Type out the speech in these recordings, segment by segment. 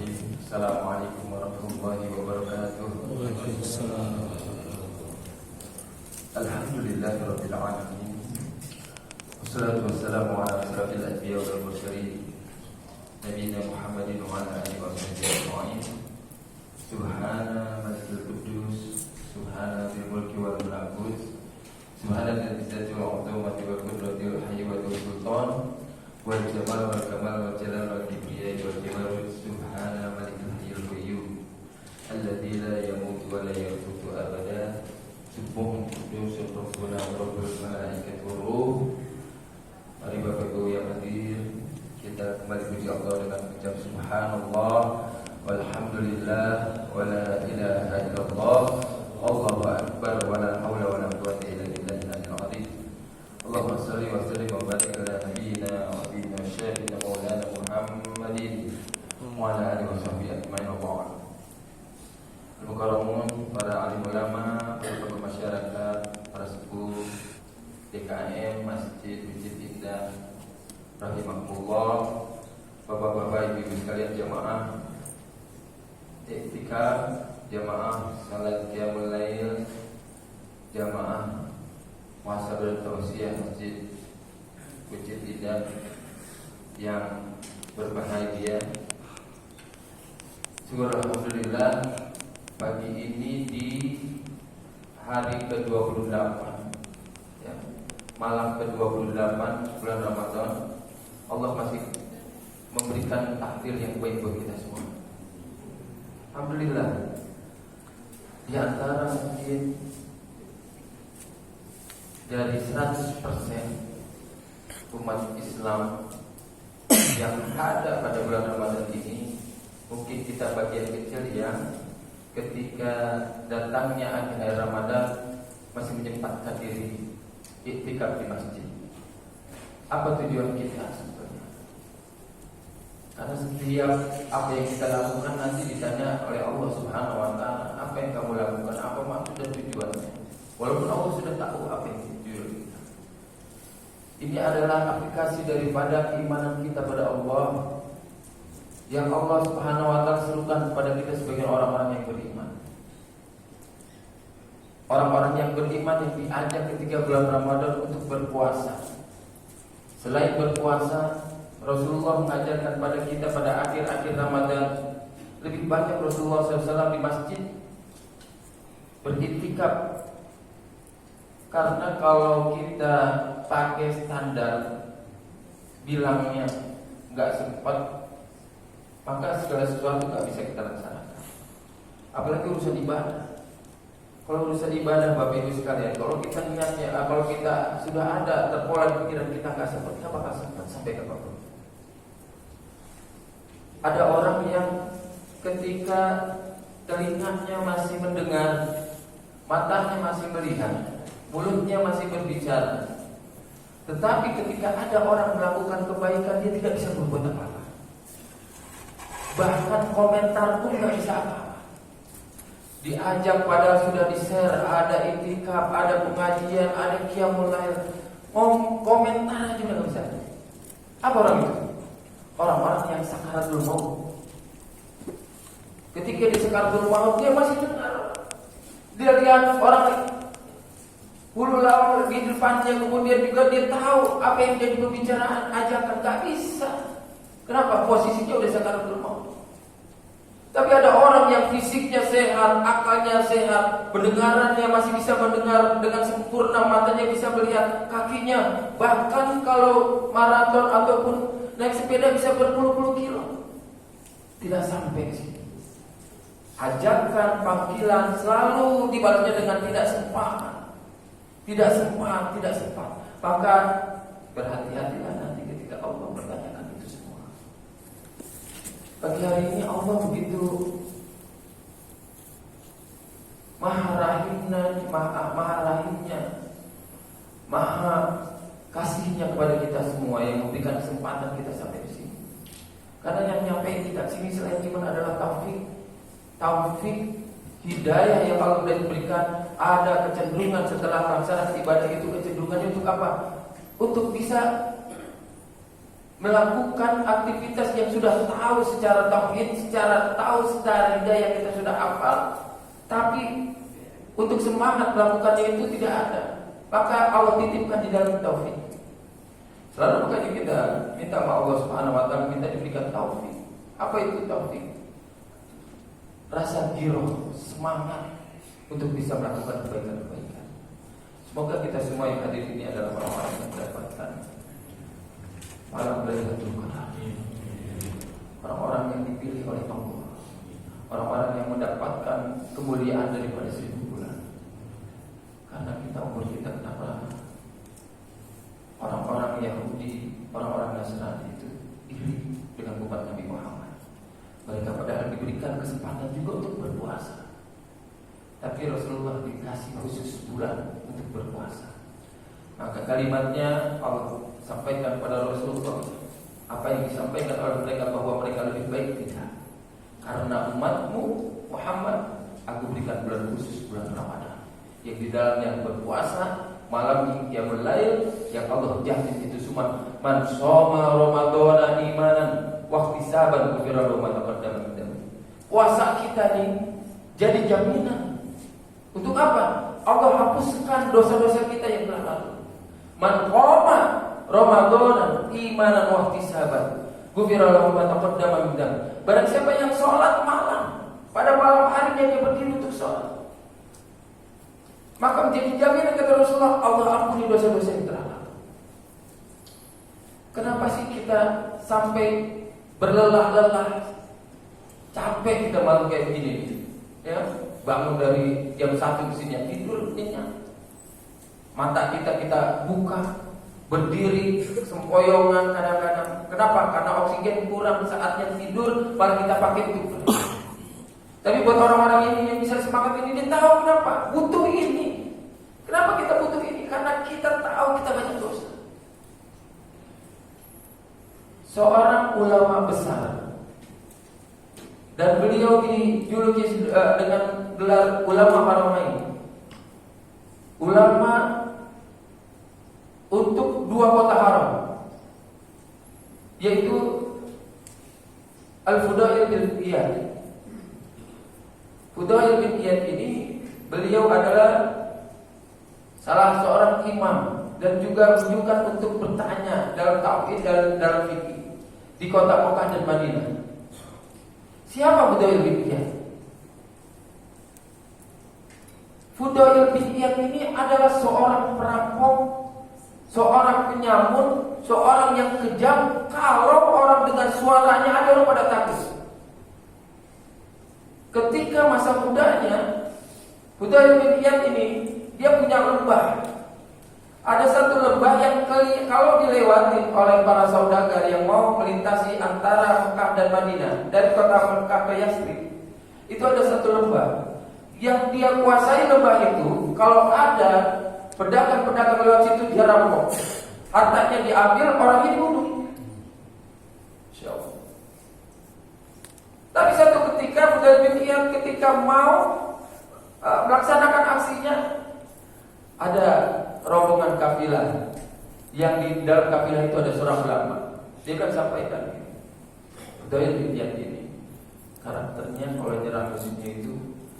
Bismillahirrahmanirrahim. Assalamualaikum warahmatullahi wabarakatuh. Waalaikumsalam. Alhamdulillahirabbil alamin. Wassalatu wassalamu ala asyrafil anbiya wal mursalin nabiyina Muhammadin wa ala alihi washabbihi ajma'in. Subhana malikil quddus, subhana dzil mulki wal malakut, subhana dzil izzati wal 'azamati wal qudrati wal hayyi wal sultan wal jamal wal kamal wal jalal wal kibriya wal jabarut. Subhana malikil hayyul qayyum alladzi la yamutu wa la yamutu abada. Subuh kudus rabbuna wa rabbul malaikati war ruh. Mari Bapak Ibu yang hadir, kita kembali puji Allah dengan mengucap subhanallah walhamdulillah wa la ilaha illallah Allahu akbar wa la haula wa la quwwata illa billahil azim. Allahumma shalli wa sallim wa barik ala nabiyyina wa habibina syafiina maulana Muhammadin wa ala alihi washabbihi ajmain. Al-Mukarramun, para alim ulama, para tokoh masyarakat, para sepuh DKM Masjid Indah rahimahullah, bapak-bapak, ibu-ibu sekalian, jamaah iktikaf, jamaah salat qiyamul lail, jamaah muhasabah tausiah Masjid Indah yang berbahagia. Syukur alhamdulillah, pagi ini di hari ke-28 ya, malam ke-28 bulan Ramadan, Allah masih memberikan takdir yang baik buat kita semua. Alhamdulillah. Di antara mungkin dari 100% umat Islam yang ada pada bulan Ramadan ini, mungkin kita bagian kecil yang ketika datangnya akhir Ramadan masih menyempatkan diri iktikaf di masjid. Apa tujuan kita sebetulnya? Karena setiap apa yang kita lakukan nanti ditanya oleh Allah Subhanahu wa taala, apa yang kamu lakukan, apa maksud dan tujuannya. Walaupun Allah sudah tahu apa yang tujuan kita. Ini adalah aplikasi daripada keimanan kita pada Allah, yang Allah Subhanahu wa taala serukan kepada kita sebagai orang-orang yang beriman. Orang-orang yang beriman yang diajak ketika bulan Ramadan untuk berpuasa. Selain berpuasa, Rasulullah mengajarkan pada kita pada akhir-akhir Ramadan, lebih banyak Rasulullah SAW di masjid beriktikaf. Karena kalau kita pakai standar bilangnya nggak sempat, maka segala sesuatu nggak bisa kita laksanakan. Apalagi urusan ibadah. Kalau urusan ibadah, Bapak Ibu sekalian, kalau kita niatnya, kalau kita sudah ada terpola pikiran kita nggak sempat, kita bakal sempat sampai ke Bapak. Ada orang yang ketika telinganya masih mendengar, matanya masih melihat, mulutnya masih berbicara, tetapi ketika ada orang melakukan kebaikan, dia tidak bisa berbuat apa-apa. Bahkan komentar pun nggak bisa apa-apa. Diajak padahal sudah di-share, ada iktikaf, ada pengajian, ada qiyamul lail, komentar aja nggak bisa. Apa orang itu? Orang-orang yang sakaratul maut. Ketika di sakaratul maut, dia masih dengar. Dia lihat orang puluh lawan di depannya, kemudian juga dia tahu apa yang jadi pembicaraan, ajakan, nggak bisa. Kenapa? Posisinya udah sakaratul maut. Tapi ada orang yang fisiknya sehat, akalnya sehat, pendengarannya masih bisa mendengar dengan sempurna, matanya bisa melihat, kakinya bahkan kalau maraton ataupun naik sepeda bisa berpuluh-puluh kilo. Tidak sampai ke sini. Ajakan, panggilan selalu dibalasnya dengan tidak sempat. Tidak sempat, tidak sempat. Maka berhati-hatilah nanti ketika Allah bertanyakan itu semua. Pagi hari ini Allah begitu maha rahimnya, maha kasihnya kepada kita semua, yang memberikan kesempatan kita sampai di sini. Karena yang nyampe kita sini selain iman adalah taufik, hidayah yang Allah sudah diberikan. Ada kecenderungan setelah melaksanakan ibadah itu, kecenderungannya untuk apa? Untuk bisa melakukan aktivitas yang sudah tahu secara tauhid, secara hidayah kita sudah hafal, tapi untuk semangat melakukannya itu tidak ada. Maka Allah titipkan di dalam taufik. Selalu makanya kita minta sama Allah Subhanahu wa taala, minta diberikan taufik. Apa itu taufik? Rasa giroh, semangat untuk bisa melakukan kebaikan-kebaikan. Semoga kita semua yang hadir ini adalah orang-orang yang mendapatkan malam Lailatul Qadar, orang-orang yang dipilih oleh Allah, orang-orang yang mendapatkan kemuliaan daripada 1000 bulan. Karena kita umur kita kenapa orang-orang Yahudi, orang-orang Nasrani itu iri dengan umat Nabi Muhammad. Mereka padahal diberikan kesempatan juga untuk berpuasa, tapi Rasulullah dikasih khusus bulan untuk berpuasa. Maka kalimatnya Allah sampaikan pada Rasulullah, apa yang disampaikan oleh mereka bahwa mereka lebih baik tidak. Karena umatmu Muhammad, aku berikan bulan khusus, bulan Ramadan, yang di dalamnya berpuasa, malam qiyamul lail, yang Allah jamin itu semua man shoma ramadhana imanan wa ihtisaban ghufira lahu ma taqaddama min dhanbi. Puasa kita nih jadi jaminan. Untuk apa? Allah hapuskan dosa-dosa kita yang telah lalu. Man qoma ramadhana imanan wa ihtisaban ghufira lahu ma taqaddama min dhanbi. Barang siapa yang sholat malam, pada malam harinya dia berdiri untuk sholat, maka menjadi jaminan kata Rasulullah, Allah ampuni dosa-dosa yang telah lalu. Kenapa sih kita sampai berlelah-lelah, capek kita malam kayak begini, ya? Bangun dari jam 1 ke sini, tidur nyenyak. Mata kita buka, berdiri sempoyongan kadang-kadang. Kenapa? Karena oksigen kurang, saatnya tidur, malah kita pakai untuk. Tapi buat orang-orang ini yang bisa semangat ini, dia tahu kenapa butuh ini. Kenapa kita butuh ini? Karena kita tahu kita banyak dosa. Seorang ulama besar, dan beliau dijuluki dengan gelar ulama Haramain, ulama untuk 2 kota haram, yaitu Al-Fudail bin Iyad. Fudail bin Iyad ini, beliau adalah salah seorang imam dan juga menunjukkan untuk bertanya dalam tauhid dan dalam fikih di kota Mekah dan Madinah. Siapa Fudail bin Iyad? Fudail bin Iyad ini adalah seorang perampok, seorang penyamun, seorang yang kejam. Kalau orang dengan suaranya ada, orang pada takut. Ketika masa mudanya, Fudail bin Iyad ini, dia punya lembah. Ada satu lembah yang kalau dilewati oleh para saudagar yang mau melintasi antara Mekah dan Madinah, dari kota Mekah ke Yasrib, itu ada satu lembah yang dia kuasai. Lembah itu, kalau ada pedagang-pedagang lewat situ, dia rampok, hartanya diambil, orang ini bunuh. Insyaallah. Tapi satu ketika Fudail bin Iyad ketika mau melaksanakan aksinya, ada rombongan kafilah yang di dalam kafilah itu ada seorang ulama. Dia kan sampaikan, Fudail bin Iyad ini karakternya kalau nyerang musuhnya itu,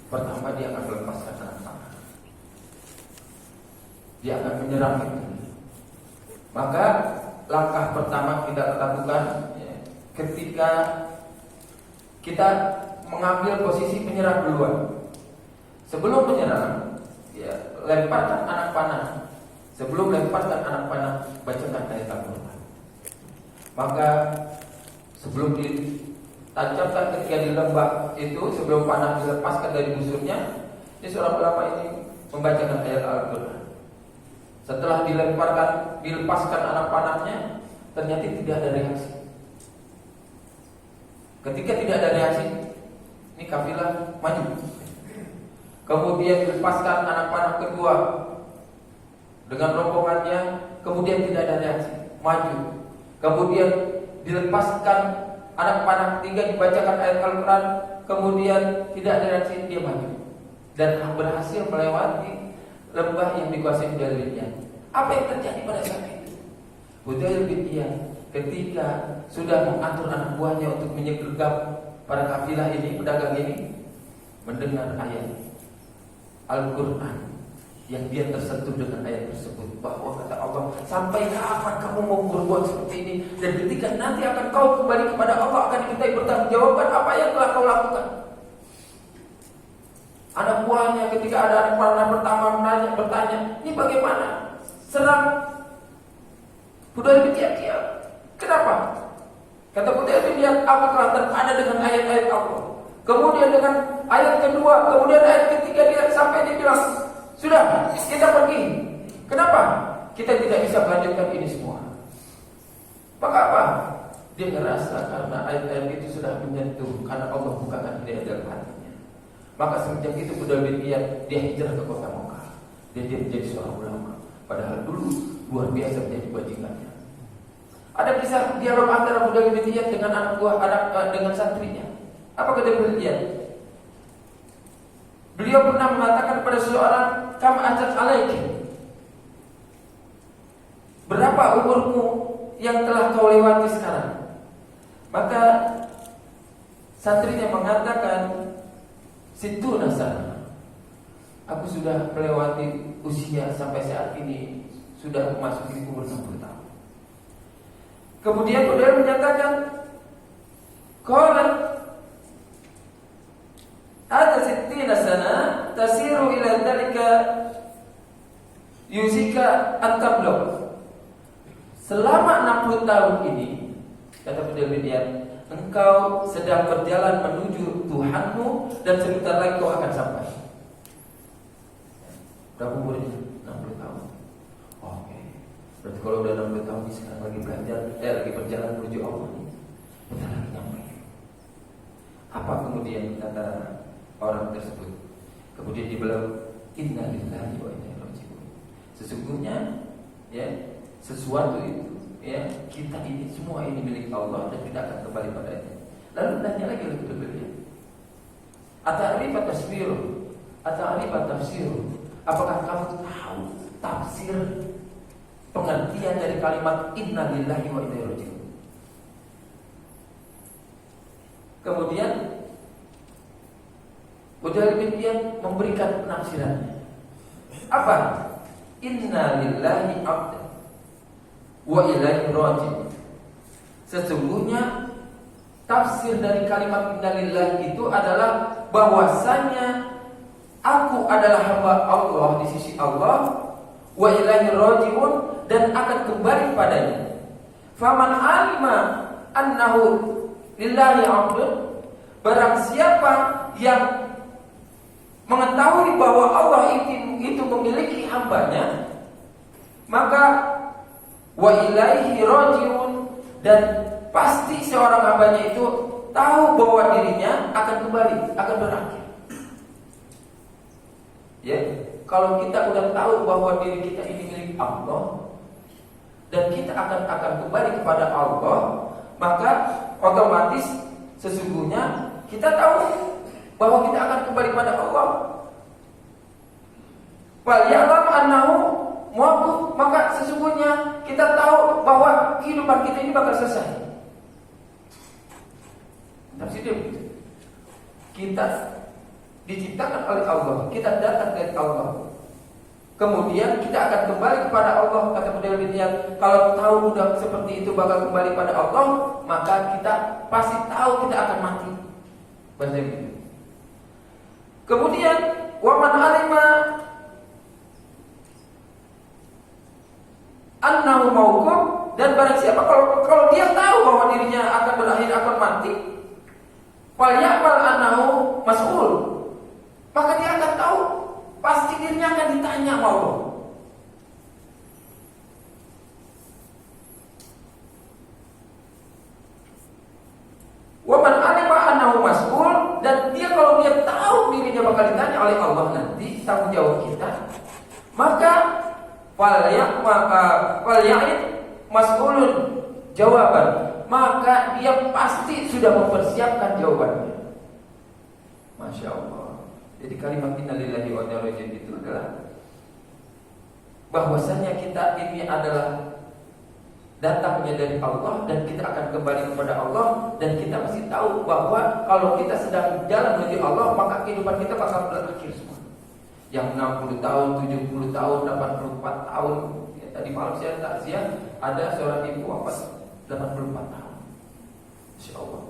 pertama dia akan melepaskan anak panah, dia akan menyerang itu. Maka langkah pertama kita lakukan, ya, ketika kita mengambil posisi menyerang duluan. Sebelum menyerang, ya, lemparkan anak panah. Sebelum lemparkan anak panah, bacakan ayat Al-Quran. Maka sebelum ditancapkan ketika di lembah itu, sebelum panah dilepaskan dari musuhnya, ini seorang ulama ini membacakan ayat Al-Quran. Setelah dilepaskan anak panahnya, ternyata tidak ada reaksi. Ketika tidak ada reaksi, ini kafilah maju. Kemudian dilepaskan anak panah kedua dengan rombongannya, kemudian tidak ada reaksi, maju. Kemudian dilepaskan anak panah ketiga, dibacakan ayat Al-Quran, kemudian tidak ada reaksi, dia maju dan berhasil melewati lembah yang dikuasai Fudail bin Iyad. Apa yang terjadi pada saat itu? Fudail bin Iyad ketika sudah mengatur anak buahnya untuk menyegregap para kafilah ini, pedagang ini, mendengar ayat Al-Quran yang dia tersentuh dengan ayat tersebut, bahwa kata Allah, sampai kapan kamu mau berbuat seperti ini, dan ketika nanti akan kau kembali kepada Allah, akan dimintai bertanggungjawabkan apa yang telah kau lakukan. Anak buahnya ketika ada anak panah pertama bertanya, ini bagaimana? Serang Hudayl bin Iyad. Kenapa? Kata Hudayl bin Iyad, aku telah terpana dengan ayat-ayat Allah. Kemudian dengan ayat kedua, kemudian ayat ketiga, dia sampai dia bilang, sudah, kita pergi. Kenapa? Kita tidak bisa melanjutkan ini semua. Maka apa? Dia merasa karena ayat-ayat itu sudah menyentuh, karena Allah bukakan hidayah dalam hatinya. Maka semenjak itu Hudayl bin Iyad dia hijrah ke kota Mekah. Dan dia menjadi seorang ulama. Padahal dulu luar biasa menjadi bajingannya. Ada kisah dialog antara Hudayl bin Iyad dengan dengan santrinya. Apa kata Hudayl bin Iyad? Beliau pernah mengatakan kepada seseorang, "Kam ajat alaiki." Berapa umurmu yang telah kau lewati sekarang? Maka santrinya mengatakan, "Situ nasana." Aku sudah melewati usia sampai saat ini, sudah memasuki umur 60 tahun. Kemudian Hudayl menyatakan, "Qala ada 60 sana tasiru ila dzalika yusika at-tablugh." Selama 60 tahun ini, kata Hudayl bin Iyad, engkau sedang berjalan menuju Tuhanmu dan sebentar lagi kau akan sampai. Berapa umurnya? 60 tahun. Oke. Berarti kalau udah 60 tahun ini sekarang lagi belajar, lagi berjalan menuju Allah, bentar lagi nyampe. Apa kemudian kata orang tersebut? Kemudian dia bilang, "Inna lillahi wa inna ilaihi raji'un." Sesungguhnya ya, sesuatu itu ya, kita ini semua ini milik Allah dan kita akan kembali padanya. Lalu tanya lagi oleh beliau, "Ata'rifat tasbiru? Ata'rifat tafsiru?" Apakah kamu tahu tafsir pengertian dari kalimat inna lillahi wa inna ilaihi raji'un? Kemudian Hudayl bin Iyad memberikan penafsirannya. Apa? Inna lillahi abdan wa ilaihi raji'un. Sesungguhnya tafsir dari kalimat inna lillahi itu adalah bahwasanya aku adalah hamba Allah di sisi Allah, wa ilaihi raji'un, dan akan kembali padanya. Faman alima annahu lillahi abdun, barang siapa yang mengetahui bahwa Allah itu memiliki hambanya, maka wa ilaihi raji'un, dan pasti seorang hambanya itu tahu bahwa dirinya akan kembali, akan berakhir. Ya, kalau kita udah tahu bahwa diri kita ini milik Allah dan kita akan kembali kepada Allah, maka otomatis sesungguhnya kita tahu bahwa kita akan kembali pada Allah. Wal ya'lam annahu mu'aqqab, maka sesungguhnya kita tahu bahwa kehidupan kita ini bakal selesai. Tafsir begitu. Kita diciptakan oleh Allah, kita datang dari Allah. Kemudian kita akan kembali kepada Allah, kata Hudayl bin Iyad. Kalau tahu udah seperti itu bakal kembali pada Allah, maka kita pasti tahu kita akan mati. Bahasa begitu. Kemudian wa man alima annahu mauquf, dan barang siapa kalau dia tahu bahwa dirinya akan berakhir, akan mati, fal ya'mal annahu mas'ul, maka dia akan tahu pasti dirinya akan ditanya sama Allah. Wa man alima annahu mas'ul, dan dia kalau dia tahu dirinya bakal ditanya oleh Allah nanti, tanggung jawab kita, maka fal ya'id mas'ulun jawaban, maka dia pasti sudah mempersiapkan jawabannya. Masya Allah. Jadi kalimat inna lillahi wa inna ilaihi raji'un itu adalah bahwasanya kita ini adalah datangnya dari Allah dan kita akan kembali kepada Allah, dan kita mesti tahu bahwa kalau kita sedang jalan menuju Allah maka kehidupan kita bakal berakhir semua. Yang 60 tahun, 70 tahun, 84 tahun. Ya, tadi malam saya takziah ada seorang ibu wafat 84 tahun. Insya Allah.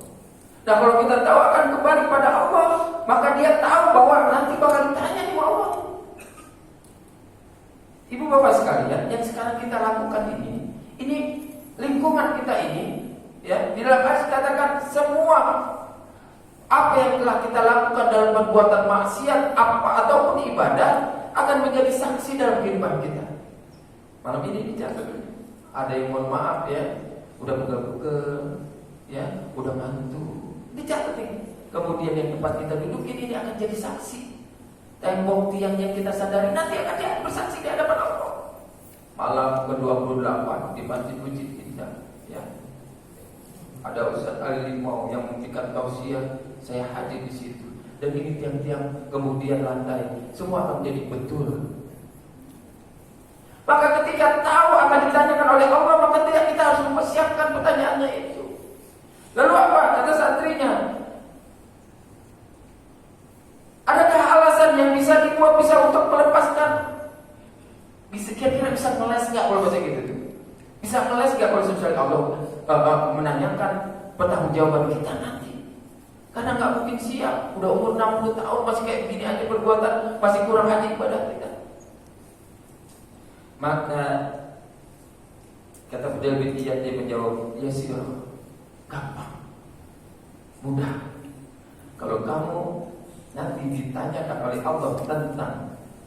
Nah kalau kita tahu akan kembali pada Allah, maka dia tahu bahwa nanti bakal ditanya sama Allah. Ibu bapak sekalian, yang sekarang kita lakukan ini lingkungan kita ini, ya, di dalam ayat dikatakan semua apa yang telah kita lakukan dalam perbuatan maksiat apa ataupun ibadah akan menjadi saksi dalam kehidupan kita. Malam ini dicatat, ada yang mohon maaf ya, udah pegel-pegel, ya, udah mantu, dicatat nih. Kemudian yang tempat kita duduk ini akan jadi saksi. Tembok tiang yang kita sadari nanti akan dia bersaksi di hadapan Allah. Malam ke-28 di Masjid Bukit Indah, ya. Ada Ustaz Ali Limau yang memberikan tausiah, saya hadir di situ. Dan ini tiang-tiang, kemudian lantai, semua akan menjadi betul. Maka ketika tahu akan ditanyakan oleh Allah, maka kita harus mempersiapkan pertanyaannya itu. Lalu apa? Kata santrinya, adakah alasan yang bisa dibuat bisa untuk melepaskan? Bisa kira-kira bisa ngeles nggak kalau bahasa gitu tuh? Bisa ngeles nggak kalau misalnya Allah menanyakan pertanggungjawaban kita nanti? Karena nggak mungkin siap. Udah umur 60 tahun masih kayak begini aja perbuatan, masih kurang aja ibadah kita. Maka kata Fudayl bin Iyad, dia menjawab, ya sih, gampang, mudah. Kalau kamu nanti ditanyakan oleh Allah tentang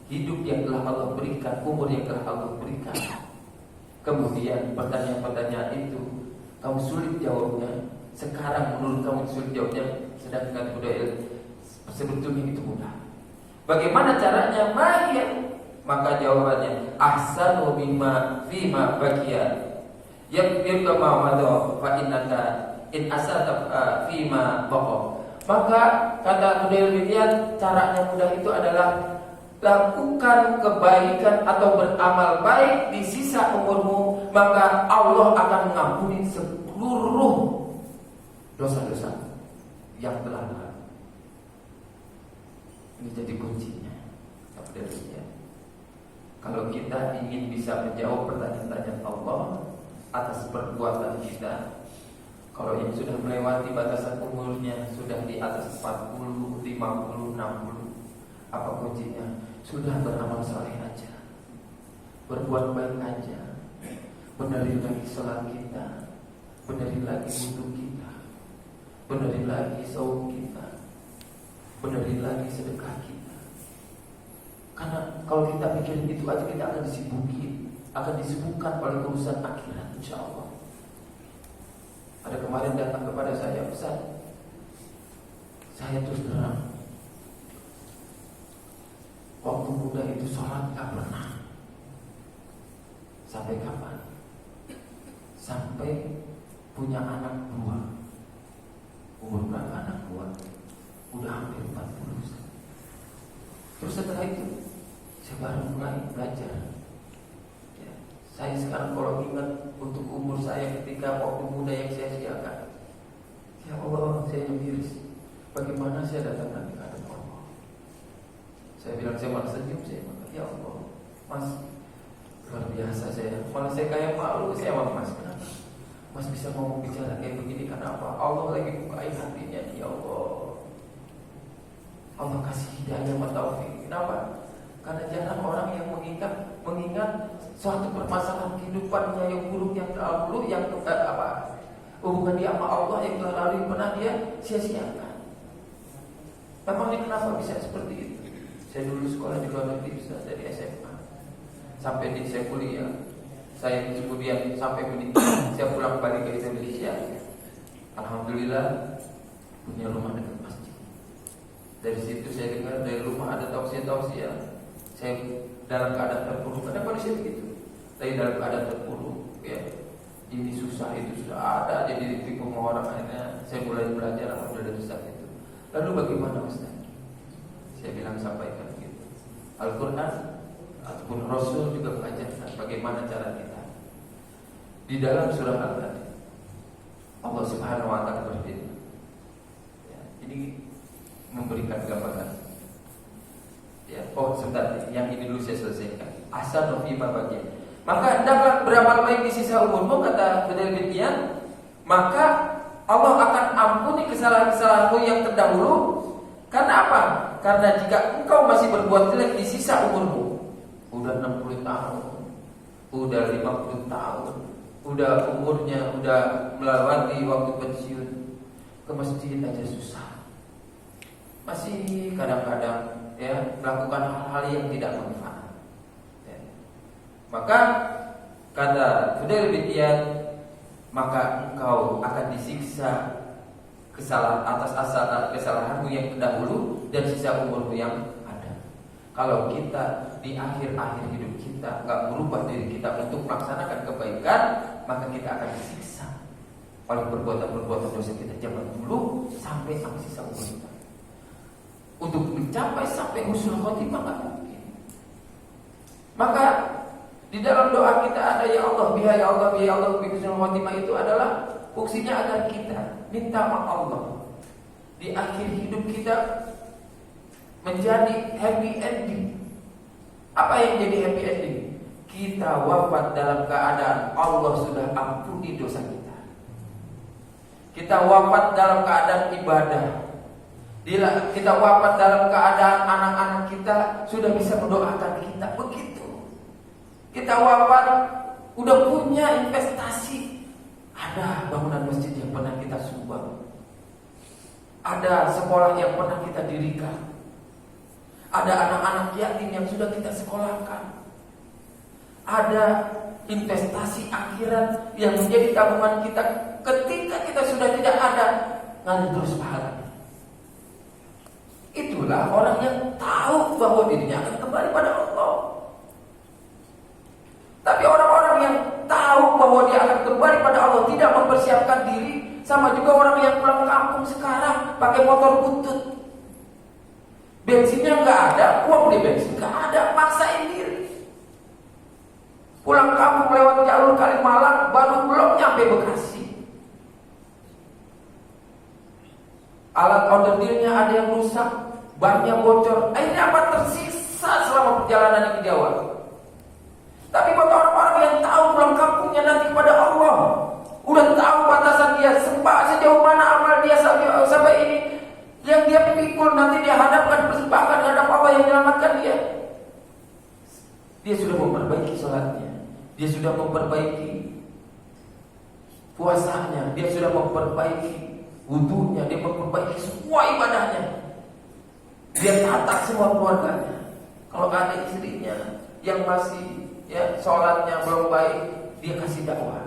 hidup yang telah Allah berikan, umur yang telah Allah berikan, kemudian pertanyaan-pertanyaan itu kamu sulit jawabnya, sekarang menurut kamu sulit jawabnya, sedangkan Fudayl sebetulnya itu mudah. Bagaimana caranya? Mahir. Maka jawabannya, ahsanu mimma fima baqiya yakfirka ma madha fa innaka in asata fima baqa. Maka kata Fudayl bin Iyad, caranya mudah itu adalah lakukan kebaikan atau beramal baik di sisa umurmu, maka Allah akan mengampuni seluruh dosa-dosa yang telah lalu. Ini jadi kuncinya. Kalau kita ingin bisa menjawab pertanyaan-pertanyaan Allah atas perbuatan kita, kalau yang sudah melewati batasan umurnya, sudah di atas 40, 50, 60, apa kuncinya? Sudah beramal saleh aja, berbuat baik aja, benerin lagi sholat kita, benerin lagi wudu kita, benerin lagi saum kita, benerin lagi sedekah kita. Karena kalau kita mikirin itu aja, kita akan disibukkan oleh urusan akhirat, insya Allah. Ada kemarin datang kepada saya, Ustaz, saya terus terang, waktu muda itu sholat gak pernah. Sampai kapan? Sampai punya anak dua. Umur berapa anak dua? Udah hampir 40. Terus setelah itu saya baru mulai belajar, ya. Saya sekarang kalau ingat untuk umur saya ketika waktu muda yang saya sia-siakan, ya Allah, saya miris. Bagaimana saya datang nanti ke hadapan Allah? Saya bilang, saya malah senyum, saya bilang, ya Allah, Mas, luar biasa saya. Malah saya kayak malu, saya sama Mas, kenapa? Mas bisa ngomong bicara kayak begini, kenapa? Allah lagi bukain hatinya, ya Allah. Allah kasih hidayah wa taufik. Kenapa? Karena jarang orang yang mengingat suatu permasalahan kehidupannya yang buruk, yang terlalu, yang hubungan dia sama Allah yang telah lalu pernah dia sia-siakan. Memangnya kenapa bisa seperti itu? Saya dulu sekolah di luar negeri, dari SMA sampai di saya kuliah. Saya kemudian sampai menikah, saya pulang balik ke Indonesia. Alhamdulillah punya rumah dekat masjid. Dari situ saya dengar dari rumah ada tausiah. Saya dalam keadaan terpuruk, ada manusia begitu. Tapi dalam keadaan terpuruk, ya, ini susah itu sudah ada, jadi ditipu orang. Akhirnya saya mulai belajar alhamdulillah dari Ustaz itu. Lalu bagaimana Ustaz? Saya bilang sampaikan begitu. Al-Quran ataupun Rasul juga mengajarkan bagaimana cara kita. Di dalam surah Al-Fatihah Allah Subhanahu wa taala berfirman, ya, ini memberikan gambaran. Ya, sebentar, yang ini dulu saya selesaikan. Asal fi ma baqiya. Maka hendaklah beramal baik di sisa umurmu, kata Fudayl bin Iyad, maka Allah akan ampuni kesalahan-kesalahanmu yang terdahulu. Karena apa? Karena jika engkau masih berbuat jelek di sisa umurmu, udah 60 tahun, udah 50 tahun, udah umurnya udah melewati waktu pensiun, ke masjid aja susah, masih kadang-kadang ya melakukan hal-hal yang tidak manfaat, ya. Maka kata Fudayl bin Iyad, maka engkau akan disiksa atas kesalahanmu yang terdahulu dan sisa umurmu yang ada. Kalau kita di akhir-akhir hidup kita nggak merubah diri kita untuk melaksanakan kebaikan, maka kita akan disiksa oleh perbuatan-perbuatan dosa kita zaman dulu sampai sisa umur kita. Untuk mencapai sampai husnul khotimah nggak mungkin. Maka di dalam doa kita ada ya Allah biha ya Allah biha ya Allah bi husnul khotimah, itu adalah fungsinya agar kita minta maaf Allah di akhir hidup kita menjadi happy ending. Apa yang jadi happy ending? Kita wafat dalam keadaan Allah sudah ampuni dosa kita. Kita wafat dalam keadaan ibadah. Kita wafat dalam keadaan anak-anak kita sudah bisa mendoakan kita. Begitu. Kita wafat udah punya investasi. Ada bangunan masjid yang pernah kita sumbang. Ada sekolah yang pernah kita dirikan. Ada anak-anak yatim yang sudah kita sekolahkan. Ada investasi akhirat yang menjadi tabungan kita. Ketika kita sudah tidak ada, ngalir terus pahalanya. Itulah orang yang tahu bahwa dirinya akan kembali pada Allah. Tapi orang-orang yang tahu bahwa dia akan kembali pada Allah, tidak mempersiapkan diri, sama juga orang yang pulang kampung sekarang pakai motor butut. Bensinnya nggak ada, uang beli bensin nggak ada, maksain diri. Pulang kampung lewat jalur Kalimalang, baru belum nyampe Bekasi. Alat onderdilnya ada yang rusak, bannya bocor, akhirnya apa? Tersisa selama perjalanan di Jawa. Tapi buat orang-orang yang tahu pulang kampungnya nanti kepada Allah, udah tahu batasan dia, sejauh mana amal dia sampai ini, yang dia pikul nanti dia hadapkan persembahan terhadap Allah yang menyelamatkan dia. Dia sudah memperbaiki sholatnya, dia sudah memperbaiki puasanya, dia sudah memperbaiki wudunya, dia memperbaiki semua ibadahnya. Dia tata semua keluarganya. Kalau ada istrinya yang masih sholatnya belum baik, dia kasih dakwah.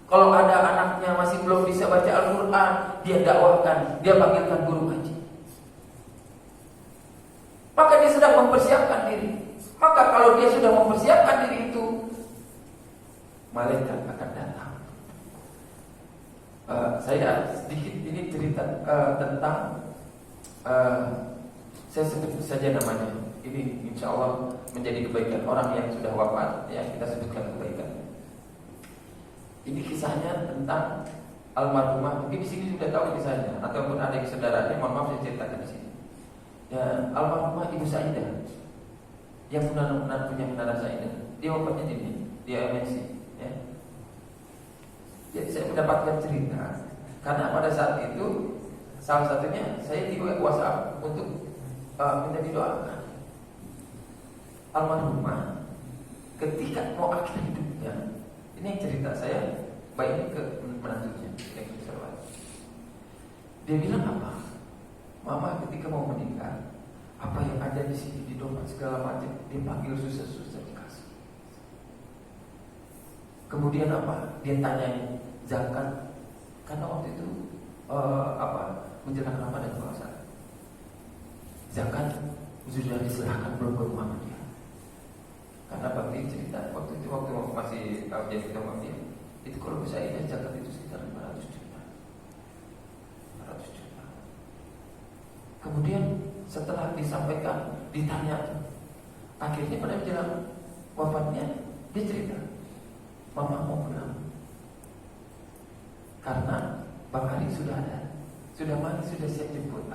Kalau ada anaknya masih belum bisa baca Al-Quran, dia dakwahkan, dia panggilkan guru ngaji. Maka dia sedang mempersiapkan diri. Maka kalau dia sudah mempersiapkan diri itu, malaikat akan datang. Saya sedikit ini cerita tentang saya sebut saja namanya. Ini insya Allah menjadi kebaikan orang yang sudah wafat, ya kita sebutkan kebaikan. Ini kisahnya tentang almarhumah. Mungkin di sini sudah tahu kisahnya, ataupun ada saudaranya. Mohon maaf saya ceritakan di sini. Ya, almarhumah Ibu Saidah yang benar-benar punya menara Saidah. Dia wafatnya di MNC. Ya. Jadi saya mendapatkan cerita karena pada saat itu salah satunya saya di WhatsApp untuk minta didoakan. Almarhumah ketika mau akhir hidupnya, ini cerita saya baik ke menantunya yang konservatif. Dia bilang apa? Mama ketika mau menikah, apa yang ada di sini di dompet segala macam, dia panggil susah-susah dikasih. Kemudian apa? Dia tanyain zakat, karena waktu itu menjelang Ramadan kalau salah. Zakat sudah diserahkan belum ke rumah dia. Karena bakti cerita waktu itu masih jadi ketua dia, itu kalau bisa ini zakat itu sekitar 500 juta. 500 juta. Kemudian setelah disampaikan, ditanya, akhirnya pada menjelang wafatnya dia cerita, Mama mau pulang, Karena Bang Ari sudah ada, sudah mati, sudah siap jemput.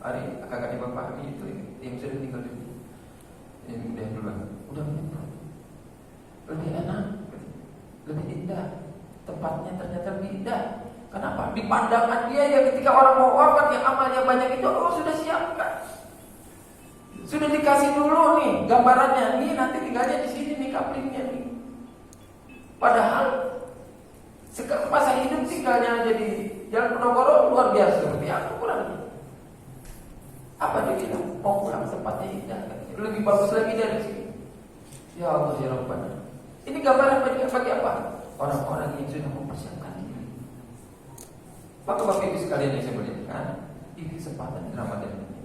Ari kakaknya Bapak Ari itu yang sudah tinggal di sini, yang udah duluan, udah menyemprot. Lebih enak, lebih indah. Tempatnya ternyata lebih indah. Kenapa? Di pandangan dia ya ketika orang mau wafat yang amalnya banyak itu Allah sudah siapkan. Sudah dikasih dulu nih gambarannya. Nih nanti tinggalnya di sini nih kaplingnya nih. Padahal masa hidup tinggalnya jadi Jalan Penogoro luar biasa seperti apa kurang. Apa dia bilang? Mau pulang tempatnya indah, lebih bagus lagi dari sini. Ya Allah ya Rabbana. Ini gambaran bagi apa? Orang-orang yang sudah mempersiapkan diri. Maka Bapak Ibu sekalian yang saya muliakan, ini kesempatan di Ramadan ini.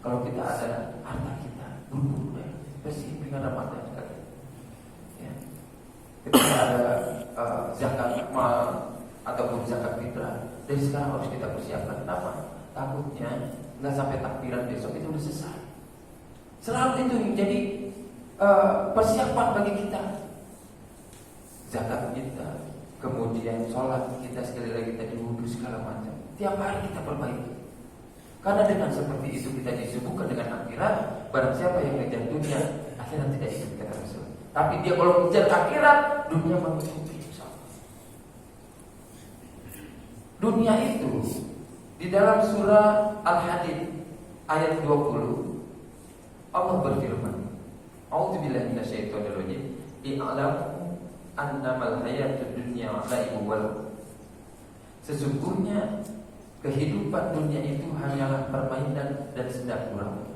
Kalau kita ada harta kita, buru-buru ya, bersih dengan Ramadan sekali. Ya. Ketika ada zakat ataupun zakat fitrah, dari sekarang harus kita persiapkan. Kenapa? Takutnya nggak sampai takbiran besok itu udah selesai. Selalu itu yang jadi persiapan bagi kita. Zakat kita, kemudian sholat kita, sekali lagi tadi wudhu segala macam. Tiap hari kita perbaiki. Karena dengan seperti itu kita disibukkan dengan akhirat. Barang siapa yang ngejar dunia, akhirat tidak ikut kata Rasul. Tapi dia kalau ngejar akhirat, dunia mengikuti. Dunia itu di dalam surah Al-Hadid ayat 20 Allah berfirman, A'udzubillahi minasyaitonir rajim. I'lamu annamal hayatud dunya la'ibun wa lahu. Sesungguhnya kehidupan dunia itu hanyalah permainan dan sedang gurau.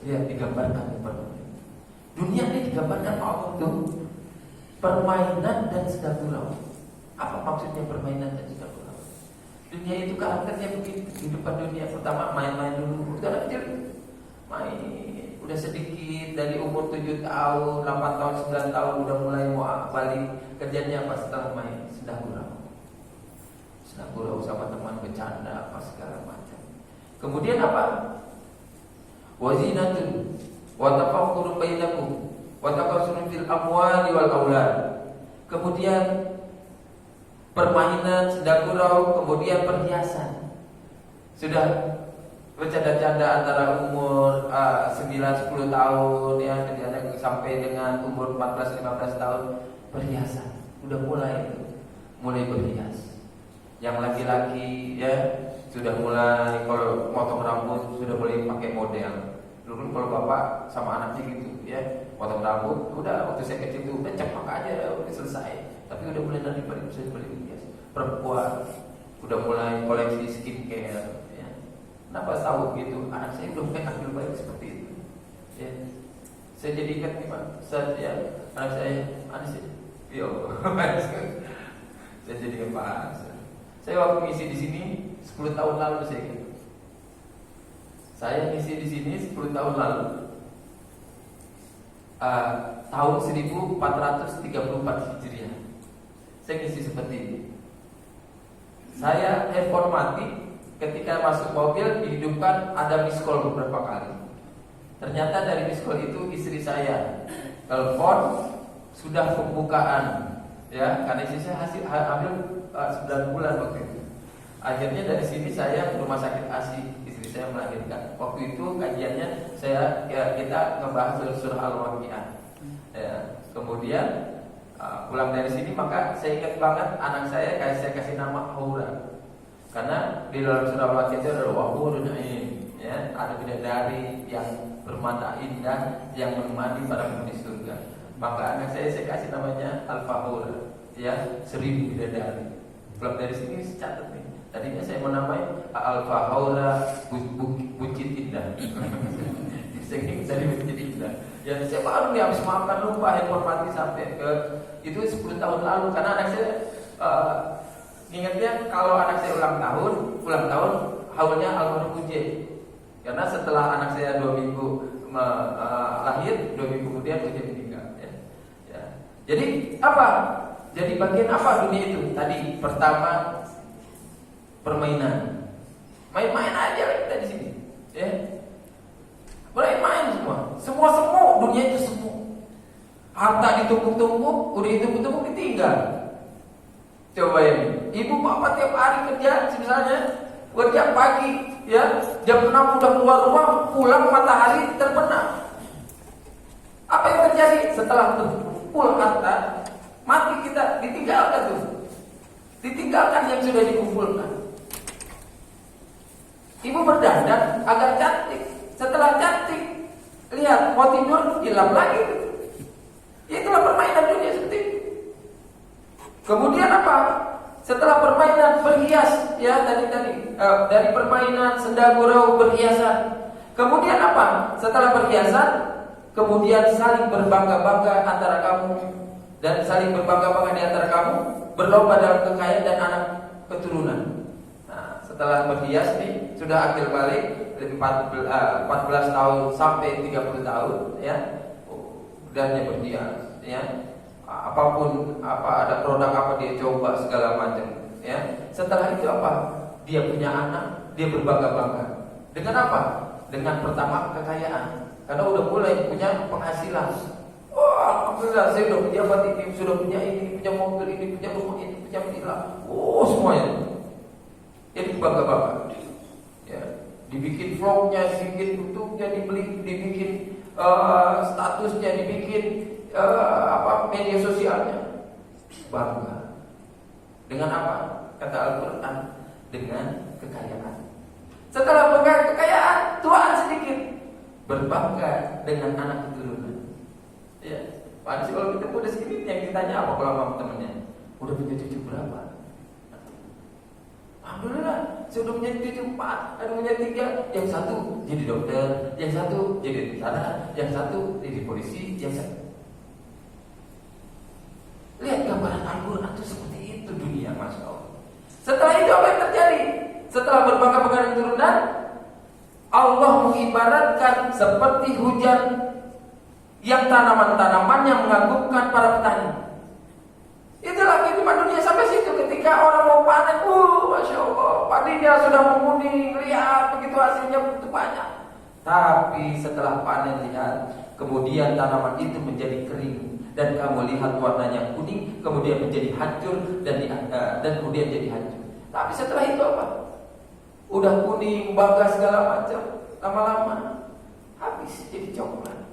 Lihat digambarkan permainan. Dunia ini digambarkan Allah itu permainan dan sedang gurau. Apa maksudnya permainan dan sedang gurau? Dunia itu karakternya begitu. Kehidupan dunia pertama main-main dulu. Udah kecil main, udah sedikit dari umur 7 tahun, 8 tahun, 9 tahun udah mulai mau balik. Kerjanya apa setelah main? Sedang gurau. Sedang gurau sama teman, bercanda apa segala macam. Kemudian apa? Wazinatun wa tafakkurun bainakum wa takasurun fil amwali wal aulad. Kemudian permainan, sedang gurau, kemudian perhiasan. Sudah bercanda-canda antara umur 9-10 tahun ya, sampai dengan umur 14-15 tahun perhiasan. Udah mulai berhias. Yang laki-laki ya sudah mulai, kalau motong rambut sudah mulai pakai model. Dulu kalau bapak sama anaknya gitu ya, motong rambut udah waktu saya kecil tuh udah cepak aja udah selesai. Tapi udah mulai dari bisa beli hias. Perempuan udah mulai koleksi skincare ya. Kenapa tahu gitu? Anak saya udah mulai ambil baik seperti itu ya. Saya jadikan gimana? Saya anak saya saya jadikan Pak. Saya waktu ngisi di sini 10 tahun lalu saya ngisi di sini 10 tahun lalu. Tahun 1434 Hijriah. Saya ngisi seperti ini. Saya handphone mati, ketika masuk mobil dihidupkan ada miss call beberapa kali. Ternyata dari miss call itu istri saya telepon sudah pembukaan ya, karena istri saya hamil 9 bulan waktu itu. Akhirnya dari sini saya ke rumah sakit ASI, istri saya melahirkan. Waktu itu kajiannya kita ngebahas surah Al-Waqiah. Ya, kemudian pulang dari sini maka saya ingat banget anak saya kasih nama Haura. Karena di dalam surah Al-Waqiah itu ada wahurun ain, ya, ada bidadari yang bermata indah yang menemani para penghuni surga. Maka anak saya kasih namanya Al-Fahur, ya, 1000 bidadari. Pulang dari sini saya catat nih. Tadinya saya menamai Al-Fahura Bucit Indah. Saya dari Bucit Indah. Ya saya baru nih habis makan lupa informasi sampai ke itu 10 tahun lalu, karena anak saya ingatnya kalau anak saya ulang tahun haulnya almarhum Uje. Karena setelah anak saya 2 minggu lahir, 2 minggu kemudian Uje meninggal ya. Ya. Jadi apa? Jadi bagian apa dunia itu? Tadi pertama permainan. Main-main aja kita di sini ya. Main semua dunia itu semu. Harta ditumpuk-tumpuk, udah ditumpuk-tumpuk ditinggal. Coba ini, Ibu bapak tiap hari kerja, misalnya kerja pagi, ya jam 6 udah keluar rumah, pulang matahari terbenam. Apa yang terjadi setelah itu? Pulang harta, mati kita, ditinggalkan tuh. Ditinggalkan yang sudah dikumpulkan. Ibu berdandan agar cantik. Setelah cantik, lihat mau tidur, hilang lagi. Itulah permainan dunia seperti itu. Kemudian apa? Setelah permainan berhias, ya tadi dari permainan senda gurau berhiasan. Kemudian apa? Setelah berhiasan, kemudian saling berbangga-bangga antara kamu dan saling berbangga-bangga di antara kamu, berlomba dalam kekayaan dan anak keturunan. Nah, setelah berhias nih, sudah akhir balik 14 tahun sampai 30 tahun, ya, dan dia berhias, ya. Apapun ada produk apa dia coba segala macam, ya. Setelah itu apa? Dia punya anak, dia berbangga-bangga. Dengan apa? Dengan pertama kekayaan. Karena udah mulai punya penghasilan. Wah, alhamdulillah saya udah punya ini, sudah punya ini, punya mobil ini, punya rumah ini, punya villa. Oh, semuanya. Jadi bangga-bangga. Ya, dibikin vlognya, dibikin YouTube-nya, dibikin statusnya, dibikin media sosialnya. Bangga. Dengan apa? Kata Al-Quran, dengan kekayaan. Setelah kekayaan, tuaan sedikit, berbangga dengan anak keturunan. Ya, Pak Haji, kalau kita udah segini, yang ditanya apa kalau sama temennya? Udah punya cucu berapa? Alhamdulillah, saya udah punya cucu 4, ada punya 3. Yang satu jadi dokter, yang satu jadi tentara, yang satu jadi polisi, yang satu. Lihat gambaran Al-Quran itu seperti itu dunia, Masya Allah. Setelah itu apa yang terjadi? Setelah berbangga-bangga dengan keturunan, Allah mengibaratkan seperti hujan yang tanaman-tanamannya mengagumkan para petani. Itulah kehidupan dunia sampai situ. Ketika orang mau panen, Masya Allah, padinya sudah menguning, lihat begitu hasilnya begitu banyak. Tapi setelah panen, lihat, kemudian tanaman itu menjadi kering. Dan kamu lihat warnanya kuning, kemudian menjadi hancur dan kemudian jadi hancur. Tapi setelah itu apa? Udah kuning, bangga segala macam, lama-lama habis jadi coklat.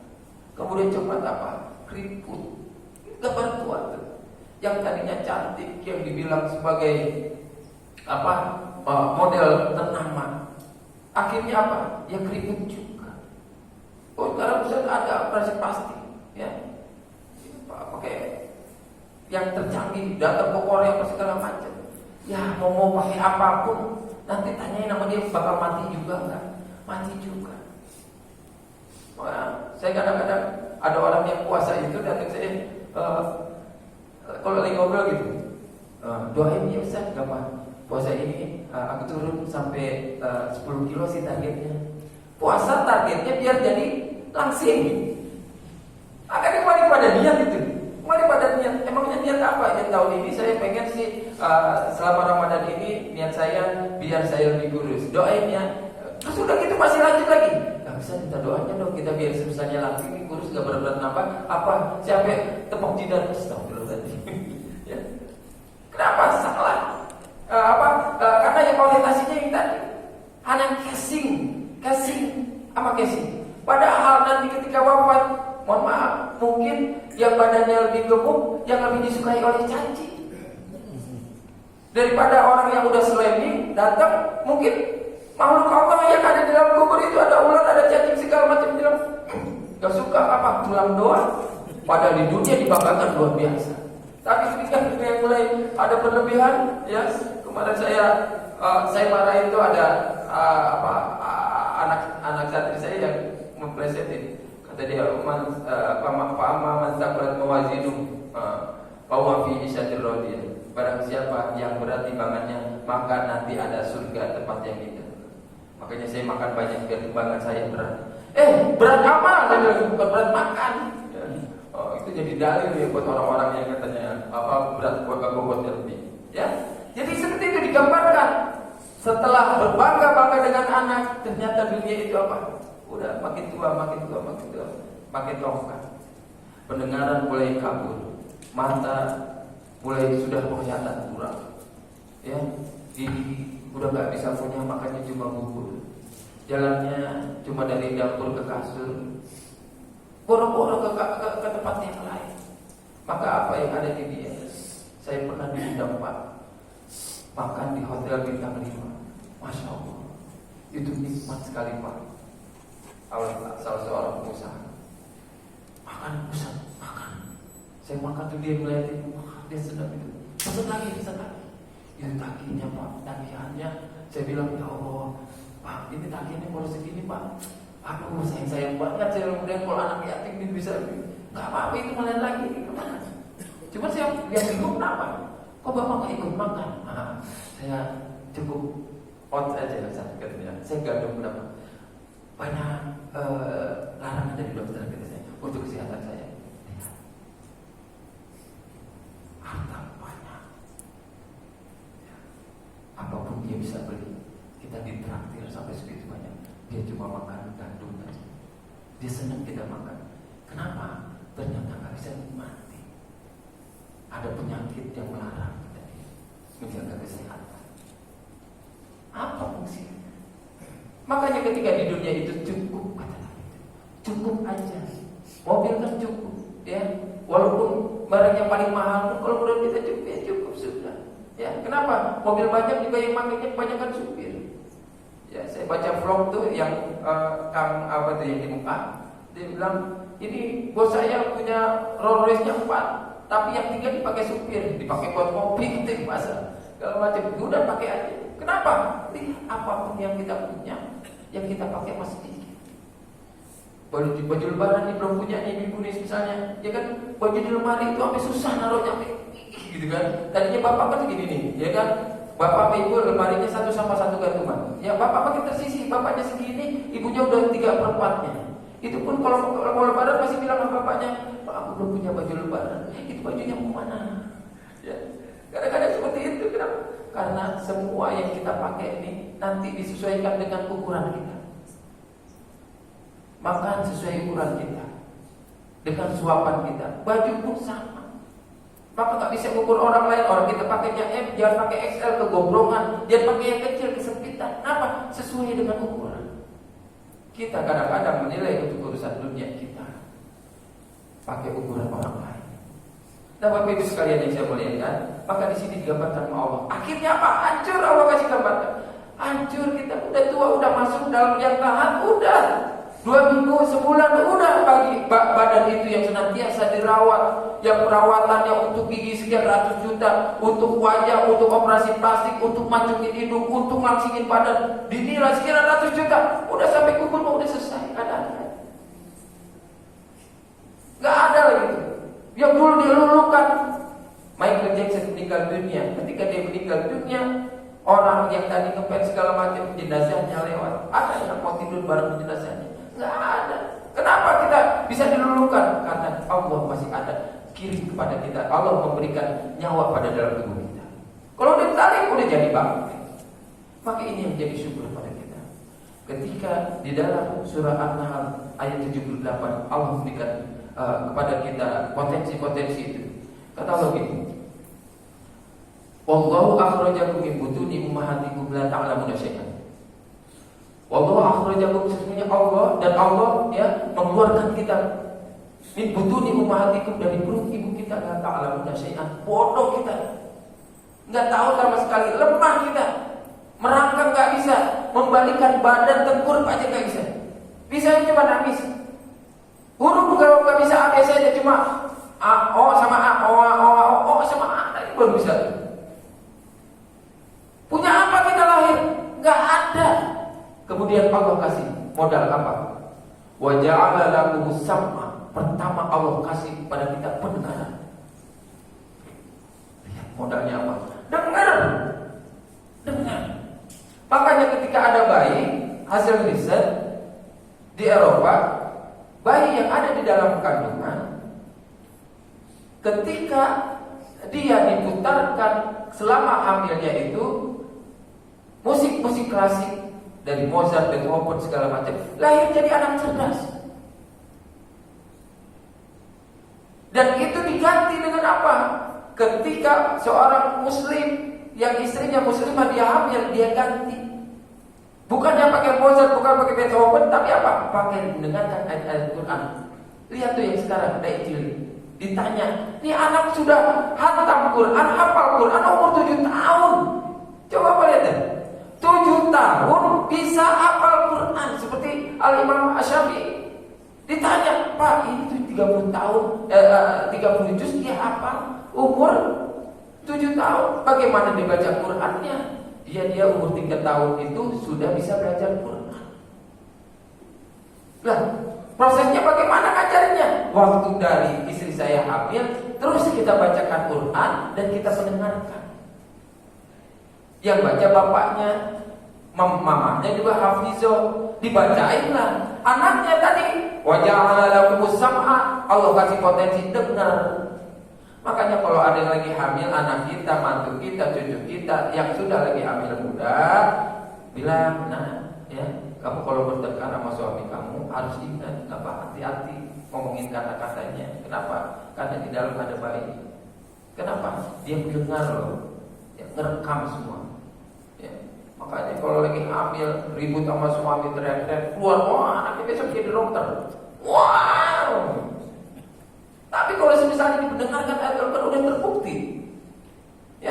Kemudian coklat apa? Keriput. Gambar tua tuh. Yang tadinya cantik, yang dibilang sebagai model ternama, akhirnya apa? Ya keriput juga. Oh, sekarang bisa ada operasi plastik, ya. Pakai yang tercanggih, datang ke Korea apa segala macam. Ya mau pakai apapun, nanti tanyain sama dia bakal mati juga enggak? Mati juga. Saya kadang-kadang ada orang yang puasa itu datang saya, kalau lagi ngobrol gitu, doain ya Ustaz, gampang. Puasa ini aku turun sampai 10 kilo sih targetnya. Puasa targetnya biar jadi langsing. Akan kembali pada niat itu. Kembali pada niat. Emangnya niat apa? Ya tahun ini saya pengen sih selama Ramadan ini niat saya biar saya lebih kurus. Doain ya. Terus udah gitu masih lanjut lagi. Gak bisa minta doanya dong, kita biar sebesarnya langsing ini kurus gak berat-berat apa? Siapa tepuk jidat? Astagfirullahaladzim. Ya. Kenapa salah? Karena yang kualitasnya yang tadi hanya casing apa casing. Padahal nanti ketika wafat, mohon maaf, mungkin yang badannya lebih gemuk, yang lebih disukai oleh cacing. Daripada orang yang udah slamming datang, mungkin makhluk Allah yang ada di dalam kubur itu ada ular, ada cacing segala macam bilang, gak suka apa tulang doang. Padahal di dunia dibanggakan luar biasa. Tapi ketika yang mulai ada berlebihan, ya kemarin saya marah itu ada anak santri saya yang memplesetin. Kata dia, man taqulat mawazinu bahwa fi isyatir radiyah. Barang siapa yang berat timbangannya, maka nanti ada surga tempat yang indah. Makanya saya makan banyak biar timbangan saya berat. Berat apa? Berat makan. Itu jadi dalil ya buat orang-orang yang katanya berat bobotnya lebih. Ya, jadi seperti itu digambarkan. Setelah berbangga-bangga dengan anak, ternyata dunia itu apa? Udah makin tua, makin longgar. Pendengaran mulai kabur, mata mulai sudah penglihatan kurang. ya, udah nggak bisa punya, makannya cuma bubur, jalannya cuma dari dapur ke kasur, boro-boro ke tempat yang lain. Maka apa yang ada di dia? Saya pernah diundang Pak, makan di hotel bintang 5. Masya Allah, itu nikmat sekali Pak. Salah seorang pengusaha makan, Ustaz, makan. Saya makan tuh dia ngeliatin, dia sedang itu. Pesan lagi. Itu tagihannya Pak, tagihannya. Saya bilang, ya Allah, Pak, ini tagihannya kalau segini Pak. Aduh, sayang banget. Saya kemudian kalau anak yatim ini bisa, nggak apa-apa itu malah lagi. Cuma saya yang bingung kenapa? Kok Bapak nggak ikut makan? Saya cukup out aja katanya. Saya nggak berapa banyak larangan dari dokter katanya untuk kesehatan saya. Harta banyak, apapun dia bisa beli. Kita ditraktir sampai segitu banyak, dia cuma makan gandum aja. Dia senang tidak makan. Kenapa? Ternyata nggak bisa nikmati. Ada penyakit yang melarang kita menjaga kesehatan. Apa fungsinya? Makanya ketika di dunia itu cukup, kata Nabi, cukup aja. Mobil kan cukup, ya. Walaupun barang yang paling mahal, kalau menurut kita cukup, ya cukup sudah. Ya, kenapa? Mobil banyak juga yang makanya kebanyakan supir. Ya, saya baca vlog tuh yang Kang apa tuh yang di muka, dia bilang ini bos saya punya Rolls Royce-nya 4, tapi yang 3 dipakai supir, dipakai buat kopi gitu pasar. Kalau macam udah pakai aja. Kenapa? Apapun yang kita punya, yang kita pakai masih sedikit. Baju lebaran ini belum punya nih, ibu nih misalnya, ya kan baju di lemari itu sampai susah naruhnya, gitu kan. Tadinya bapak kan segini nih, ya kan. Bapak sama ibu lemarinya satu sama satu gantungan. Ya bapak makin tersisi, bapaknya segini, ibunya udah 3/4-nya. Itu pun kalau mau lebaran masih bilang sama bapaknya, Pak aku belum punya baju lebaran. Itu bajunya mau mana? Ya. Kadang-kadang seperti itu. Kenapa? Karena semua yang kita pakai ini nanti disesuaikan dengan ukuran kita. Makan sesuai ukuran kita, dengan suapan kita. Baju pun sama. Maka nggak bisa ukur orang lain. Orang kita pakainya M, jangan pakai XL kegombrongan. Jangan pakai yang kecil kesempitan. Kenapa? Sesuai dengan ukuran. Kita kadang-kadang menilai untuk urusan dunia kita pakai ukuran orang lain. Nah Bapak Ibu sekalian yang saya muliakan, maka di sini digambarkan sama Allah. Akhirnya apa? Hancur. Allah kasih gambarkan. Hancur, kita udah tua, udah masuk dalam yang tahan, udah 2 minggu, sebulan, udah bagi badan itu yang senantiasa dirawat, yang perawatannya untuk gigi sekian ratus juta, untuk wajah, untuk operasi plastik, untuk mancungin hidung, untuk langsingin badan, dinilai sekian ratus juta, udah sampai kubur, udah selesai, ada. Gak ada lagi. Yang dulu dilulukan. Michael Jackson meninggal dunia. Ketika dia meninggal dunia, orang yang tadi ngefans segala macam, jenazahnya lewat. Ada yang mau tidur bareng jenazahnya? Nggak ada. Kenapa kita bisa dilulukan? Karena Allah masih ada kirim kepada kita. Allah memberikan nyawa pada dalam tubuh kita. Kalau udah tarik, udah jadi bangkai. Maka ini yang jadi syukur pada kita. Ketika di dalam surah An-Nahl ayat 78 Allah memberikan kepada kita potensi-potensi itu. Kata Allah begini, Wallahu akhrajakum min butuni ummahatikum la ta'lamuna syai'an. Wallahu akhrajakum, sesungguhnya Allah dan Allah ya mengeluarkan kita min butuni ummahatikum, dari perut ibu kita, la ta'lamuna syai'an. Bodoh kita, nggak tahu sama sekali, lemah kita, merangkak nggak bisa, membalikan badan tengkurap aja nggak bisa. Bisa cuma nangis. Huruf kalau nggak bisa A saja, cuma A, O sama A, O sama A, ini belum bisa. Punya apa kita lahir? Nggak ada. Kemudian Allah kasih modal apa? Wa ja'ala lakumus sam'a. Pertama Allah kasih pada kita pendengaran. Lihat modalnya apa? Dengar. Makanya ketika ada bayi, hasil riset di Eropa, bayi yang ada di dalam kandungan, ketika dia diputarkan selama hamilnya itu musik-musik klasik dari Mozart, Beethoven segala macam, lahir jadi anak cerdas. Dan itu diganti dengan apa? Ketika seorang muslim Yang istrinya muslimah dia hamil, dia ganti. Bukannya pakai Mozart, bukan pakai Beethoven, tapi apa? Pakai mendengarkan ayat-ayat Quran. Lihat tuh yang sekarang, ada cilik. Ditanya, ini anak sudah hatam Quran, hafal Quran umur 7 tahun. Coba lihat deh. 7 tahun bisa hafal Quran seperti Al-Imam Asy-Syafi'i. Ditanya, Pak, ini tuh 30 tahun, 30 juz dia hafal umur 7 tahun. Bagaimana dia baca Qurannya? Dia umur 3 tahun itu sudah bisa belajar Quran. Lah, prosesnya bagaimana ngajarnya? Waktu dari istri saya hamil, terus kita bacakan Quran dan kita mendengarkan. Yang baca bapaknya, mamanya juga hafizo, dibacain lah. Anaknya tadi, waja'ala lakumus sam'a, Allah kasih potensi dengar. Makanya kalau ada yang lagi hamil, anak kita, mantu kita, cucu kita yang sudah lagi hamil muda, bilang, nah, ya, kamu kalau bertengkar sama suami kamu harus ingat, apa, hati-hati ngomongin kata-katanya. Kenapa? Karena di dalam ada bayi. Kenapa? Dia mendengar loh, ya, ngerekam semua. Ya. Makanya kalau lagi hamil, ribut sama suami, teriak-teriak, keluar, wah, anaknya besok jadi dokter. Wow. Tapi kalau misalnya didengarkan ayat Al-Quran udah terbukti, ya.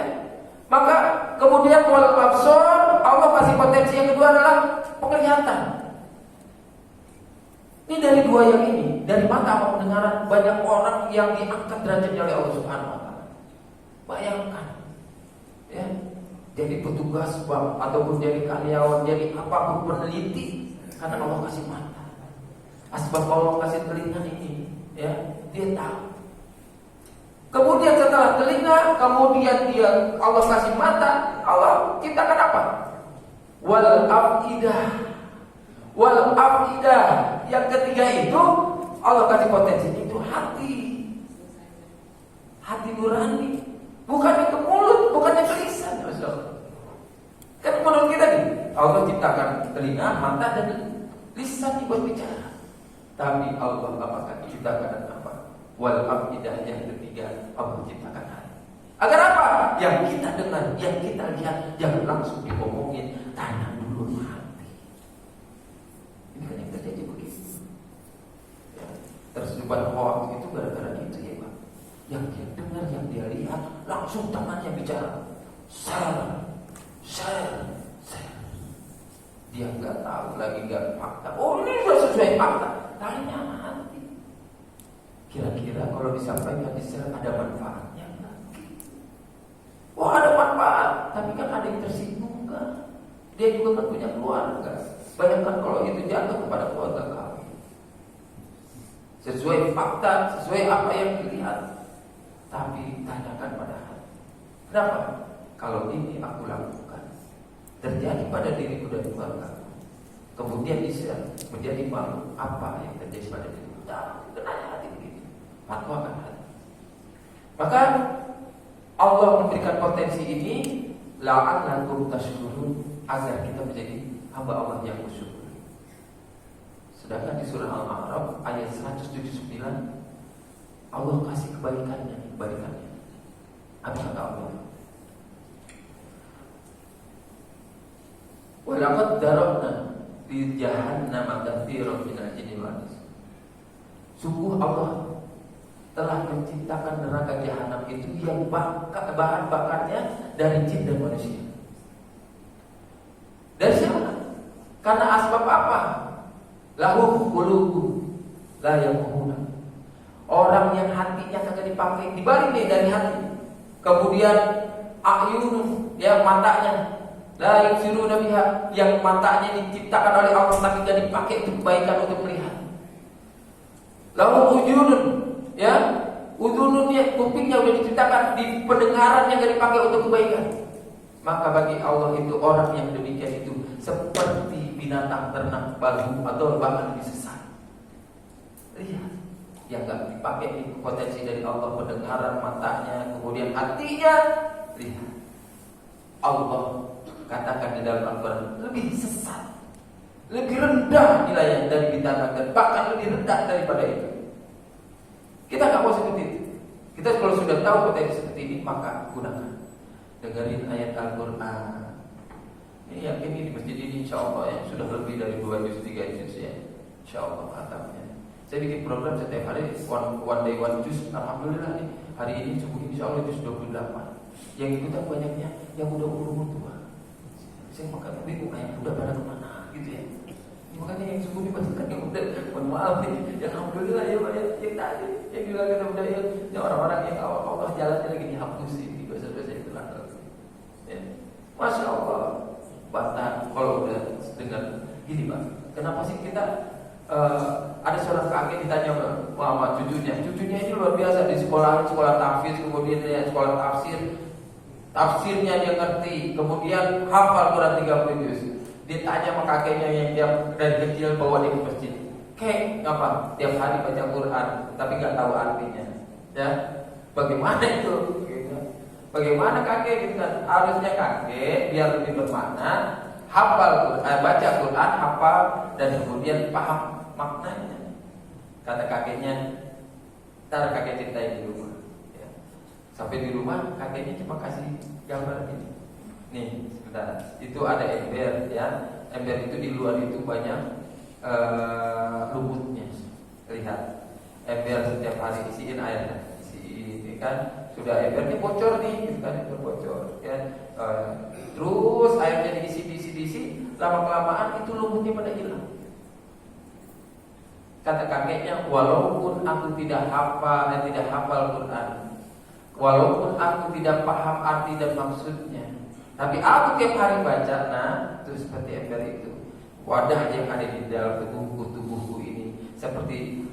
Maka kemudian wal absar, Allah kasih potensi yang kedua adalah penglihatan. Ini dari dua yang ini, dari mata sama pendengaran, banyak orang yang diangkat derajatnya oleh Allah Subhanahu wa taala. Bayangkan, ya, jadi petugas bank ataupun jadi karyawan, jadi apapun peneliti, karena Allah kasih mata. Asbab Allah kasih telinga ini, ya, dia tahu. Kemudian setelah telinga, kemudian dia Allah kasih mata, Allah ciptakan apa? Wal afidah. Wal afidah. Yang ketiga itu Allah kasih potensi itu hati. Hati nurani. Bukannya ke mulut, bukannya ke lisan. Kan menurut kita nih, Allah ciptakan telinga, mata dan lisan buat bicara. Tapi Allah apakah ciptakan apa? Wal afidah yang ketiga Allah ciptakan hati. Agar apa? Yang kita dengar, yang kita lihat jangan langsung diomongin, tanya dulu hati. Ini kan yang terjadi begitu. Ya, tersebar hoax itu gara-gara gitu ya Pak. Yang dia dengar, yang dia lihat, langsung tangannya bicara. Share. Dia nggak tahu lagi, nggak fakta. Oh, ini sudah sesuai fakta. Tanya hati. Kira-kira kalau disampaikan di share ada manfaatnya enggak? Wah, ada manfaat, tapi kan ada yang tersinggung kan? Dia juga kan punya keluarga. Bayangkan kalau itu jatuh kepada keluarga kamu. Sesuai fakta, sesuai apa yang dilihat. Tapi tanyakan pada hati. Kenapa? Kalau ini aku lakukan, terjadi pada diriku dan keluarga, kemudian di-share menjadi malu, apa yang terjadi pada diriku? Kenanya hati begini. Fatwa kan hati. Maka Allah memberikan potensi ini la'allakum tashkurun, agar kita menjadi hamba Allah yang bersyukur. Sedangkan di surah Al-A'raf ayat 179 Allah kasih kebaikannya. Apa kata Allah? Walaqad darabna fi jahannama katsiran minal jinni wal ins. Sungguh Allah telah menciptakan neraka jahanam itu yang bahan bakarnya dari jin dan manusia. Dari siapa? Karena asbab apa? Lahu qulubun la yafqahuna. Orang yang hatinya kagak dipakai, dibalik nih dari hati. Kemudian ayunun, ya, matanya la yubsiruna biha, yang matanya diciptakan oleh Allah tapi tidak dipakai untuk kebaikan, untuk melihat. Lahu ujunun, ya, udununnya, kupingnya udah diciptakan, di pendengarannya tidak dipakai untuk kebaikan. Maka bagi Allah itu orang yang demikian itu seperti binatang ternak baru atau bahkan lebih sesat. Lihat, yang tidak dipakai potensi dari Allah, pendengaran, matanya, kemudian hatinya. Lihat, Allah katakan di dalam Al-Quran lebih sesat, lebih rendah nilainya dari binatang, dan bahkan lebih rendah daripada itu. Kita nggak mau seperti itu. Kita kalau sudah tahu potensi seperti ini, maka gunakan. dengerin ayat Al-Quran. Ini yakin di masjid ini insya Allah ya sudah lebih dari 2 juz 3 juz ya, insya Allah khatamnya. Saya bikin program setiap hari one day one juz. Alhamdulillah nih hari ini subuh insya Allah juz 28. Yang ikutan banyaknya yang udah umur tua. Saya makan bingung yang udah pada kemana gitu ya. Makanya yang subuh dibacakan yang udah, mohon maaf nih, yang alhamdulillah ya Pak, yang tadi yang juga kita udah yang orang-orang yang Allah jalannya lagi dihapusin di dosa-dosa itu lah. Ya. Masya Allah, Batak kalau udah dengar gini Pak, kenapa sih kita ada seorang kakek ditanya sama cucunya ini luar biasa di sekolah tafsir, kemudian dia sekolah tafsirnya dia ngerti, kemudian hafal Quran 30 juz. Dia tanya sama kakeknya yang dia dari kecil bawa dia ke masjid. Kek, apa? Tiap hari baca Quran, tapi nggak tahu artinya. Ya, bagaimana itu? Gitu. Bagaimana kakek? Gitu kan? Harusnya kakek biar lebih bermakna, hafal Quran, baca Quran, hafal dan kemudian paham maknanya. Kata kakeknya, ntar kakek ceritain di rumah. Ya. Sampai di rumah kakeknya cuma kasih gambar ini. Nih, sebentar. Itu ada ember ya. Ember itu di luar itu banyak lumutnya. Lihat. Ember setiap hari isiin airnya. Isiin kan. Sudah embernya bocor nih, gitu kan, bocor ya. Terus airnya diisi, lama-kelamaan itu lumutnya pada hilang. Kata kakeknya, walaupun aku tidak hafal Quran, walaupun aku tidak paham arti dan maksudnya, tapi aku tiap hari baca, itu seperti ember itu. Wadah yang ada di dalam tubuhku ini seperti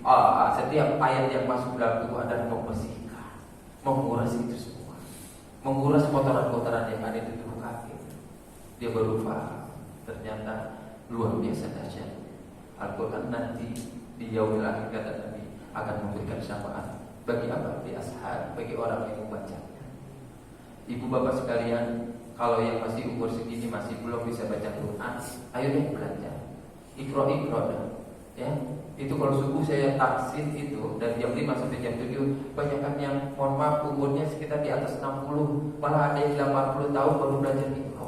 setiap ayat yang masuk dalam tubuh adalah membersihkan, menguras itu semua, menguras kotoran-kotoran yang ada di tubuh kaki. Dia baru paham, ternyata luar biasa dahsyat. Al-Quran nanti di yaumil akhir kata Nabi akan memberikan syafaat bagi apa? Di ashab, bagi orang yang membacanya. Ibu bapak sekalian, kalau yang masih umur segini masih belum bisa baca Quran, ayo deh belajar. Ikro ya. Itu kalau subuh saya taksin itu dari jam 5 sampai jam 7, banyakkan yang mohon maaf umurnya sekitar di atas 60, malah ada yang 80 tahun baru belajar Ikro.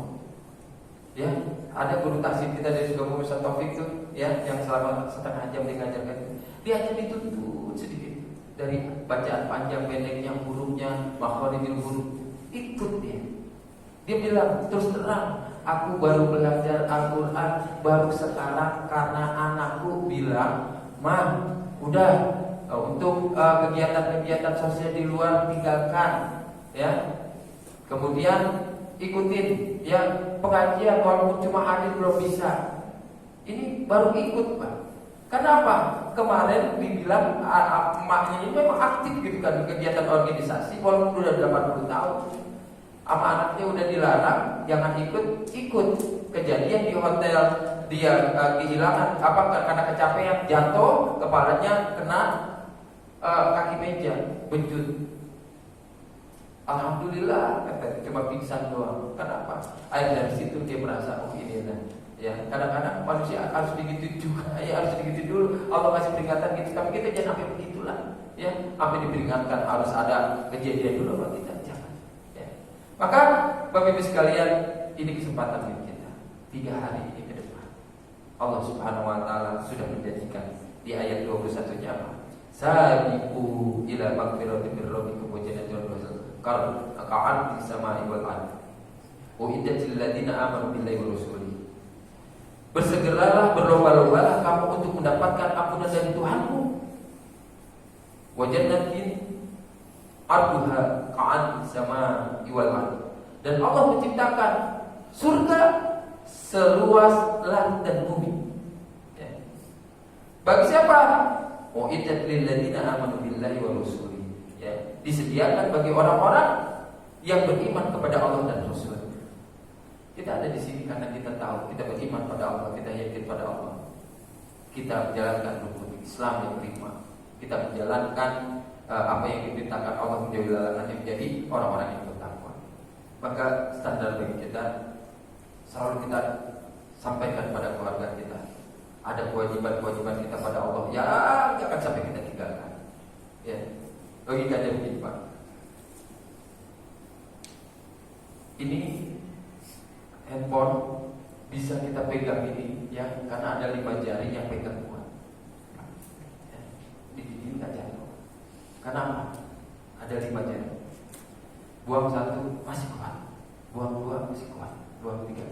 Ya, ada guru taksin kita dari Sukabumi Ustaz Taufik tuh, ya, yang selama setengah jam diajarkan. Dia hanya dituntut sedikit dari bacaan panjang pendeknya, hurufnya, makharijul huruf. Ikut dia. Dia bilang, terus terang, aku baru belajar Al-Quran baru sekarang karena anakku bilang, "Ma, udah untuk kegiatan-kegiatan sosial di luar tinggalkan, ya. Kemudian ikutin, ya, pengajian walaupun cuma hadir belum bisa." Ini baru ikut, Pak. Kenapa? Kemarin dibilang emaknya ini memang aktif gitu kan kegiatan organisasi walaupun udah 80 tahun. Sama anaknya udah dilarang, jangan ikut. Kejadian di hotel dia kehilangan karena kecapean, jatuh, kepalanya kena kaki meja, benjut. Alhamdulillah, kata cuma pingsan doang. Kenapa? Dari situ dia merasa ini lah. Ya, kadang-kadang manusia harus begitu juga. Ya, harus begitu dulu. Allah kasih peringatan gitu, tapi kita jangan sampai begitulah. Ya, sampai diperingatkan harus ada kejadian dulu kalau kita jangan. Ya. Maka Bapak Ibu sekalian, ini kesempatan bagi kita 3 hari ini ke depan. Allah Subhanahu wa taala sudah menjanjikan di ayat 21-nya apa? Sabiqu ila magfiratin min rabbikum wa jannatin ka'an fis sama'i wal ardh. Uiddatil ladzina amanu billahi wa rasulihi. Bersegeralah, berlomba-lombalah kamu untuk mendapatkan ampunan dari Tuhanmu. Wa jannatin arduha ka'an sama'i wal ardh. Dan Allah menciptakan surga seluas langit dan bumi. Ya. Bagi siapa? Uiddat lil ladzina amanu billahi wa rasulihi. Ya, disediakan bagi orang-orang yang beriman kepada Allah dan Rasul. Kita ada di sini karena kita tahu kita beriman pada Allah, kita yakin pada Allah. Kita menjalankan rukun Islam yang prima. Kita menjalankan apa yang diperintahkan Allah, menjauhi larangan yang menjadi orang-orang yang bertakwa. Maka standar bagi kita selalu kita sampaikan pada keluarga kita. Ada kewajiban-kewajiban kita pada Allah yang jangan sampai kita tinggalkan. Ya, logikanya begini Pak. Ini handphone bisa kita pegang ini ya, karena ada 5 jari yang pegang kuat. Ya, di sini nggak jatuh. Kenapa? Ada 5 jari. Buang 1 masih kuat, buang 2 masih kuat, buang 3.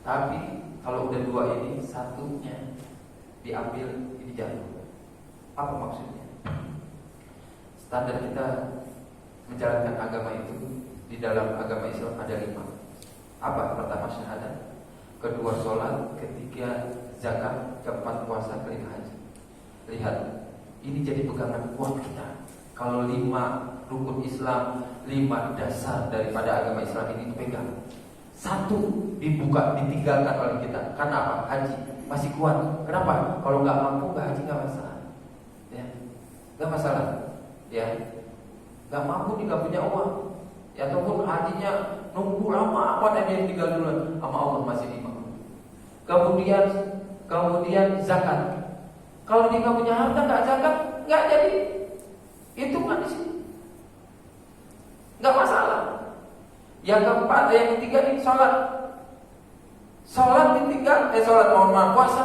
Tapi kalau udah 2 ini, 1-nya diambil, ini jatuh. Apa maksudnya? Standar kita menjalankan agama itu, di dalam agama Islam ada 5. Apa? Pertama syahadat, kedua sholat, ketiga zakat, keempat puasa, kelima haji. Lihat, ini jadi pegangan kuat kita. Kalau 5 rukun Islam, 5 dasar daripada agama Islam ini dipegang, 1 dibuka, ditinggalkan oleh kita. Karena apa? Haji masih kuat. Kenapa? Kalau nggak mampu, nggak haji nggak masalah. Ya, nggak masalah. Ya, nggak mampu, nggak punya uang. Ya, ataupun hajinya nunggu lama, apa yang tinggal dulu sama Allah masih imam. Kemudian zakat. Kalau dia nggak punya harta, nggak zakat, nggak jadi hitungan di sini. Nggak masalah. Yang keempat, yang ketiga nih sholat. Sholat ditinggal, puasa.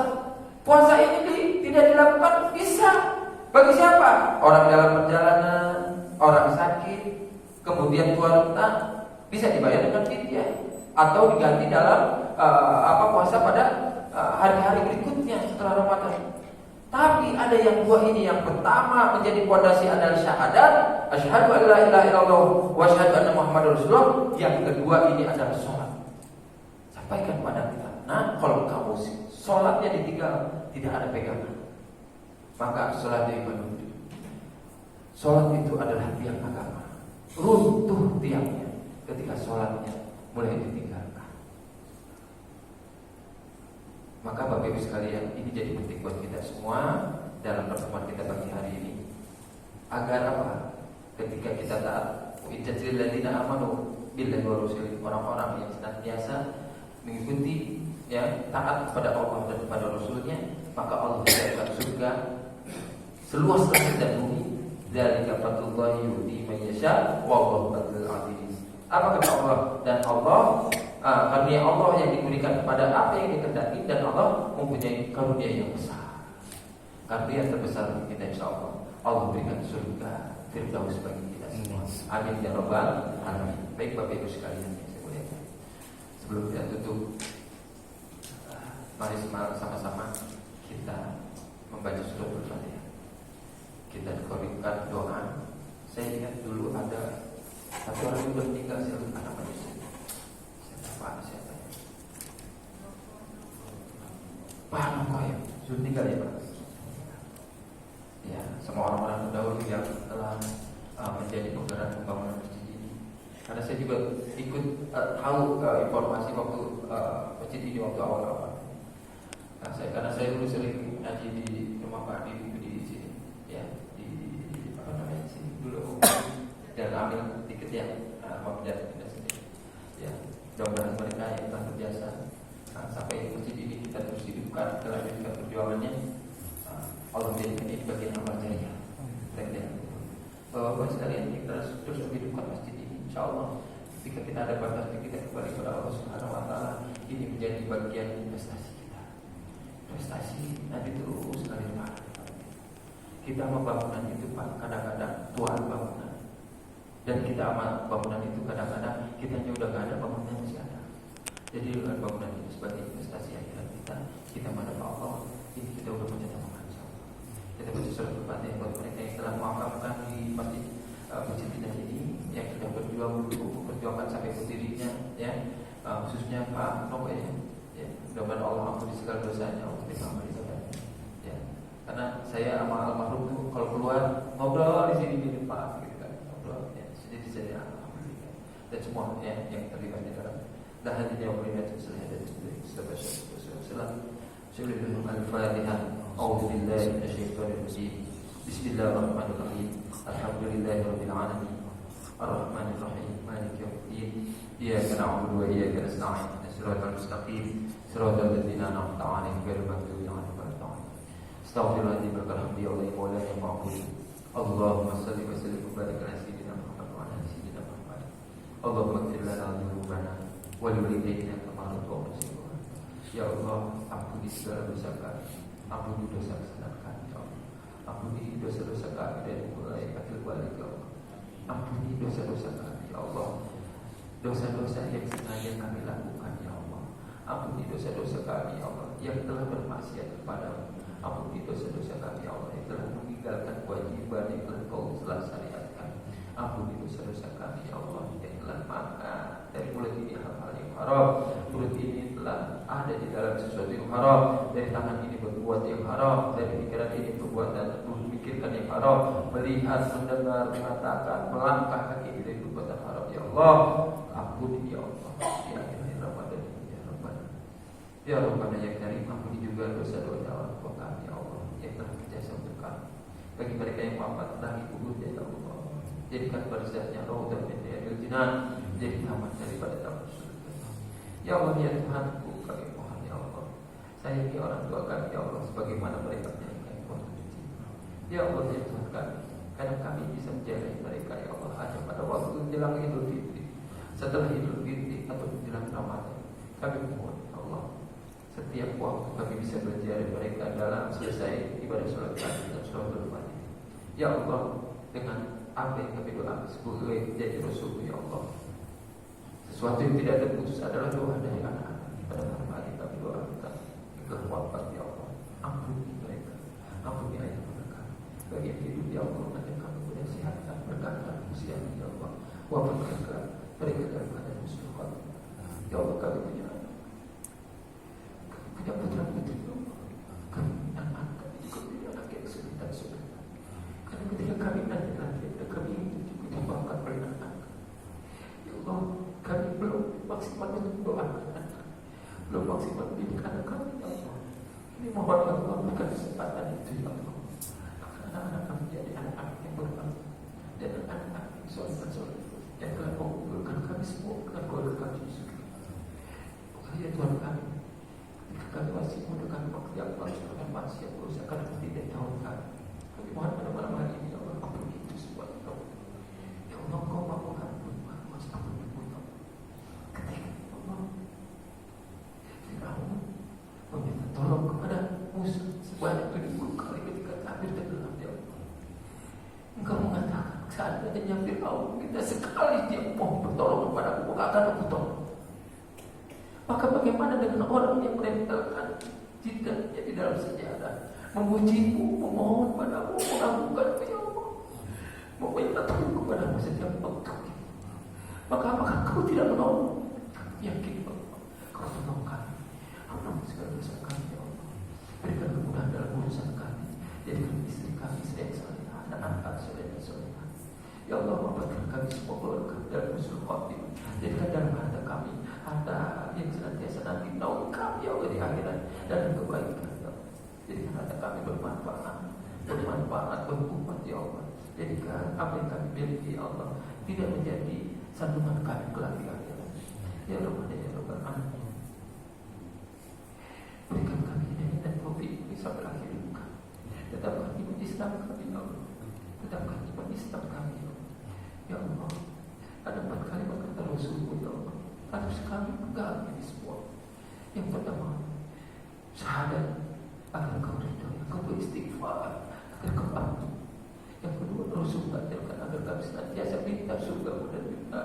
Puasa ini tidak dilakukan bisa. Bagi siapa? Orang dalam perjalanan, orang sakit, kemudian wanita, bisa dibayar dengan fidyah atau diganti dalam puasa pada hari-hari berikutnya setelah Ramadan. Tapi ada yang 2 ini. Yang pertama menjadi pondasi adalah syahadat, asyhadu an la ilaha illallah wa asyhadu anna muhammadar rasulullah. Yang kedua ini adalah sholat. Sampaikan pada kita. Nah, kalau kamu sholatnya ditinggal, tidak ada pegangan, maka sholatnya ibadah. Sholat itu adalah tiang agama. Runtuh tiangnya ketika sholatnya mulai ditinggalkan. Maka Bapak Ibu sekalian, ini jadi penting buat kita semua dalam pertemuan kita pagi hari ini. Agar apa? Ketika kita taat, wa'idzatil ladzina amanu billahi wa rasulih, orang-orang yang senantiasa mengikuti ya, taat kepada Allah dan kepada Rasulnya, maka Allah akan surga seluas langit dan bumi. Dzalika fadlullahi yu'ti man yasha wallahu dzul aziz. Apa kata Allah? Dan Allah karunia Allah yang diberikan kepada apa yang dikehendaki, dan Allah mempunyai karunia yang besar. Karunia terbesar bagi kita insyaallah Allah berikan surga Firdaus bagi kita semua. Amin ya rabbal alamin. Baik Bapak Ibu sekalian yang saya muliakan, sebelum kita tutup, mari sama-sama kita membaca surah Al-Fatihah. Kita korbankan doa. Saya ingat dulu ada satu orang yang sudah meninggal, saya lupa namanya. Siapa ya? Pak Nokoy sudah meninggal ya Pak. Ya, semua orang-orang terdahulu yang telah menjadi penggerak pembangunan masjid ini. Karena saya juga ikut tahu informasi waktu masjid ini waktu awal-awal. Karena saya dulu sering ngaji di rumah Pak di sini, ya di sini dulu, dan ambil tiket yang mau menjadi sini. Ya, mudah-mudahan mereka yang telah berjasa sampai masjid ini kita terus hidupkan, kita lanjutkan perjuangannya. Allah menjadikan ini bagian amal jariah. Bapak-bapak sekalian, kita terus menghidupkan masjid ini. InsyaAllah ketika kita ada batas, kita kembali kepada Allah Subhanahu Wa Taala. Ini menjadi bagian investasi kita. Investasi nanti terus sekali Pak. Kita membangunan itu Pak, kadang-kadang tuan bangunan. Dan kita amat bangunan itu kadang-kadang kita udah nggak ada, bangunan masih ada. Jadi dengan bangunan itu sebagai investasi akhirat kita menghadap Allah. Ini kita udah punya tanggungan. Kita baca surat Al-Fatihah buat mereka yang telah memakamkan di masjid kita ini, yang sudah berjuangkan sampai berdirinya, ya, khususnya Pak Nopo ya. Mudah-mudahan Allah ampuni segala dosanya, Allah terima ibadahnya. Ya, karena saya sama almarhum tuh kalau keluar ngobrol di sini di depan, gitu kan, ngobrol. Ya, jadi saya alhamdulillah dan semua ya yang terlibat di dalam lahirnya umumnya itu saya dari sebab Bismillahirrahmanirrahim. Al-Fatihah. A'udzu billahi minasyaitonir rajim. Bismillahirrahmanirrahim. Alhamdulillahirabbil alamin. Arrahmanir rahim. Maliki yaumiddin. Iyyaka na'budu wa iyyaka nasta'in. Shiratal mustaqim. Shiratal ladzina an'amta 'alaihim ghairil maghdubi 'alaihim waladdallin. Astaghfirullahaladzim wa bihamdihi ya Allah ya ma'bud. Allahumma shalli wa sallim wa barik ala sayyidina Muhammad wa ala sayyidina Muhammad. Allahumma ighfir lana dhunubana walidaina kama rabbayani. Ya Allah, ampuni segala dosa kami, ampuni dosa kesalahan kami, ya Allah. Ampuni dosa-dosa kami dari mulai akhir balik, ya Allah. Ampuni dosa-dosa kami, ya Allah. Dosa-dosa yang sengaja kami lakukan, ya Allah. Ampuni dosa-dosa kami, ya Allah, yang telah bermaksiat kepadamu. Ampuni dosa-dosa kami, ya Allah, yang telah meninggalkan kewajiban yang telah Kau telah syariatkan. Ampuni dosa-dosa kami, ya Allah, yang telah makan dari mulut ini hal-hal yang haram. Mulut ini telah ada di dalam sesuatu yang haram. Dari tangan ini berbuat yang haram. Dari pikiran ini berbuat dan memikirkan yang haram. Melihat, mendengar, mengatakan, melangkah kaki dari perbuatan haram, ya Allah. Ampuni, ya Allah. Ya Ramadan, ya Rabbana. Ya Rabbana ya Karim, ampuni juga dosa-dosa orang tua kami, ya Allah, yang telah berjasa untuk kami. Bagi mereka yang wafat lagi kubur, ya Allah, jadikan barzahnya raudhah min riyadil jinan, jadi taman daripada taman surga. Ya Allah, ya Tuhanku, kami mohon, ya Allah, sayangi orang tua kami, ya Allah, sebagaimana mereka menyayangi waktu kecil. Ya Allah, ya Tuhan kami, kadang kami bisa menjaga mereka, ya Allah, hanya pada waktu menjelang Idul Fitri, setelah Idul Fitri atau menjelang Ramadan. Kami mohon, ya Allah, setiap waktu kami bisa berziarah mereka dalam selesai ibadah sholat kami dan sholat berfatihah. Ya Allah, dengan apa yang kami doakan sebagai jadi Rasul, ya Allah, sesuatu yang tidak terputus adalah doa dari anak-anak. Pada malam hari kami doakan yang wafat, ya Allah, ampuni mereka, ampuni ayah mereka. Bagi yang hidup, ya Allah, nanti kami boleh sehatkan berkatan usia, ya Allah, wafat mereka dalam keadaan husnul khotimah. Ya Allah, kami punya putra putri, ya Allah, kami anak kami juga punya anak yang kesulitan. Karena ketika kami nanti kami juga dibangkat oleh anak. Ya Allah, kami belum maksimal untuk mendoakan anak, belum maksimal mendidik anak kami, ya Allah. Ini mohon, ya Allah, berikan kesempatan itu, ya Allah, agar anak-anak kami jadi anak-anak yang berbakti dan anak-anak yang soleh yang telah mengumpulkan kami semua dengan keluarga kami juga. Ya Tuhan kami, ketika kami masih muda, kami maksiat melakukan maksiat dosa karena tidak tahu kami. Kami mohon pada malam hari ini, ya Allah, ampuni itu semua, ya Allah. Ya Allah, Kau mampu ampun, mas ampun ibu, ya Allah. Ketika Allah Firaun meminta tolong kepada Musa sebanyak 70 kali ketika air tenggelam, ya Allah. Engkau mengatakan, seandainya Firaun minta sekali dia mohon bertolong kepada aku, maka akan aku tolong. Maka bagaimana dengan orang yang menempelkan jidatnya di dalam sejarah, memujimu, memohon padamu, mengagunkanmu, ya Allah, meminta tolong kepadamu setiap waktu. Maka apakah Kau tidak menolong? Kami yakin bahwa Kau tolong kami. Ampuni segala dosa kami, ya Allah. Berikan kemudahan dalam urusan kami. Jadikan istri kami istri yang salihah, anak-anak soleh dan solehah. Ya Allah, wafatkan kami semua keluarga dalam husnul khotimah. Jadikan dalam harta kami harta yang senantiasa nanti naungi kami, ya Allah, di akhirat dan kebaikan, ya Allah. Jadikan harta kami bermanfaat, berguna, ya Allah. Jadikan apa yang kami miliki, ya Allah, tidak menjadi santungan kami kelak di akhirat. Ya Rabbana ya Rabbana, berikan kami hidayah dan taufik bisa berakhir bukan. Tetapkan iman Islam kami, ya Allah. Tetapkan iman Islam kami, ya Allah. Ya Allah, ada 4 kalimat kata Rasulullah, ya Allah, harus kami pegang ini semua. Yang pertama, syahadat agar Kau ridho, Kau beristighfar agar Kau ampun. Yang kedua, Rasul mengajarkan agar kami senantiasa minta surga dan minta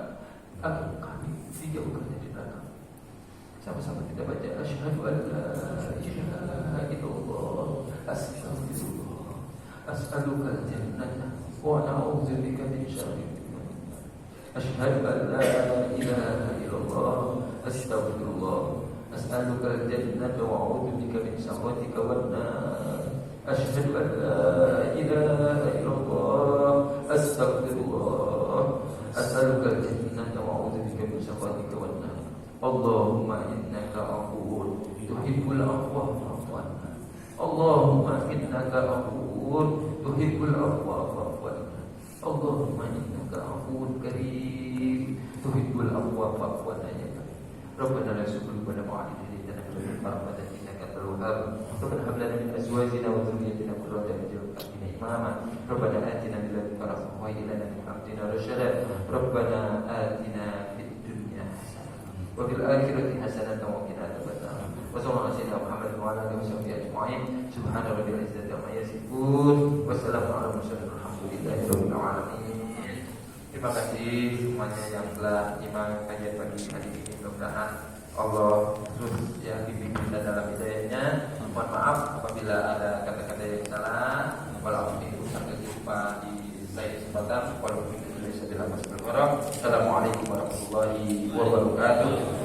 agar kami dijauhkan dari neraka. Sama-sama kita baca asyhadu an la ilaha illallah, astaghfirullah, as'aluka al-jannah wa a'udzubika min syarri. Asyhadu an la ilaha illallah, astaghfirullah, as'aluka al-jannah wa a'udzubika min sakhatika wan nar. Asyhadu an la ilaha illallah, astaghfirullah, as'aluka al-jannah wa a'udzubika min sakhatika wan nar. Allahumma innaka afuwwun tuhibbul afwa fa'fu anna. Allahumma innaka afuwwun tuhibbul afwa fa'fu anna. Allahumma innaka afuwwun karim tuhibbul afwa fa'fu anna. Rabbana la tuzigh qulubana ba'da idh hadaytana wa hab lana min azwajina wa dhurriyyatina qurrata a'yun waj'alna imama. Rabbana atina min ladunka rahmatan wa hab lana min amrina rashada. Rabbana atina fid dunya hasanah wa fil akhirati hasanatan wa qina adzabannar. Wa sallallahu alaihi Muhammad wa ala alihi washabbihi ajma'in. Subhana rabbil izzati amma yasifun. Wassalamu ala mursalin. Alhamdulillahi rabbil alamin. Terima kasih semuanya yang telah nyimak kajian pagi hari ini. Mudah-mudahan Allah terus yang dibimbing dan dalam hidayahnya. Mohon maaf apabila ada kata-kata yang salah. Walaupun itu sampai jumpa di lain kesempatan. Walaupun itu sudah Assalamualaikum warahmatullahi wabarakatuh.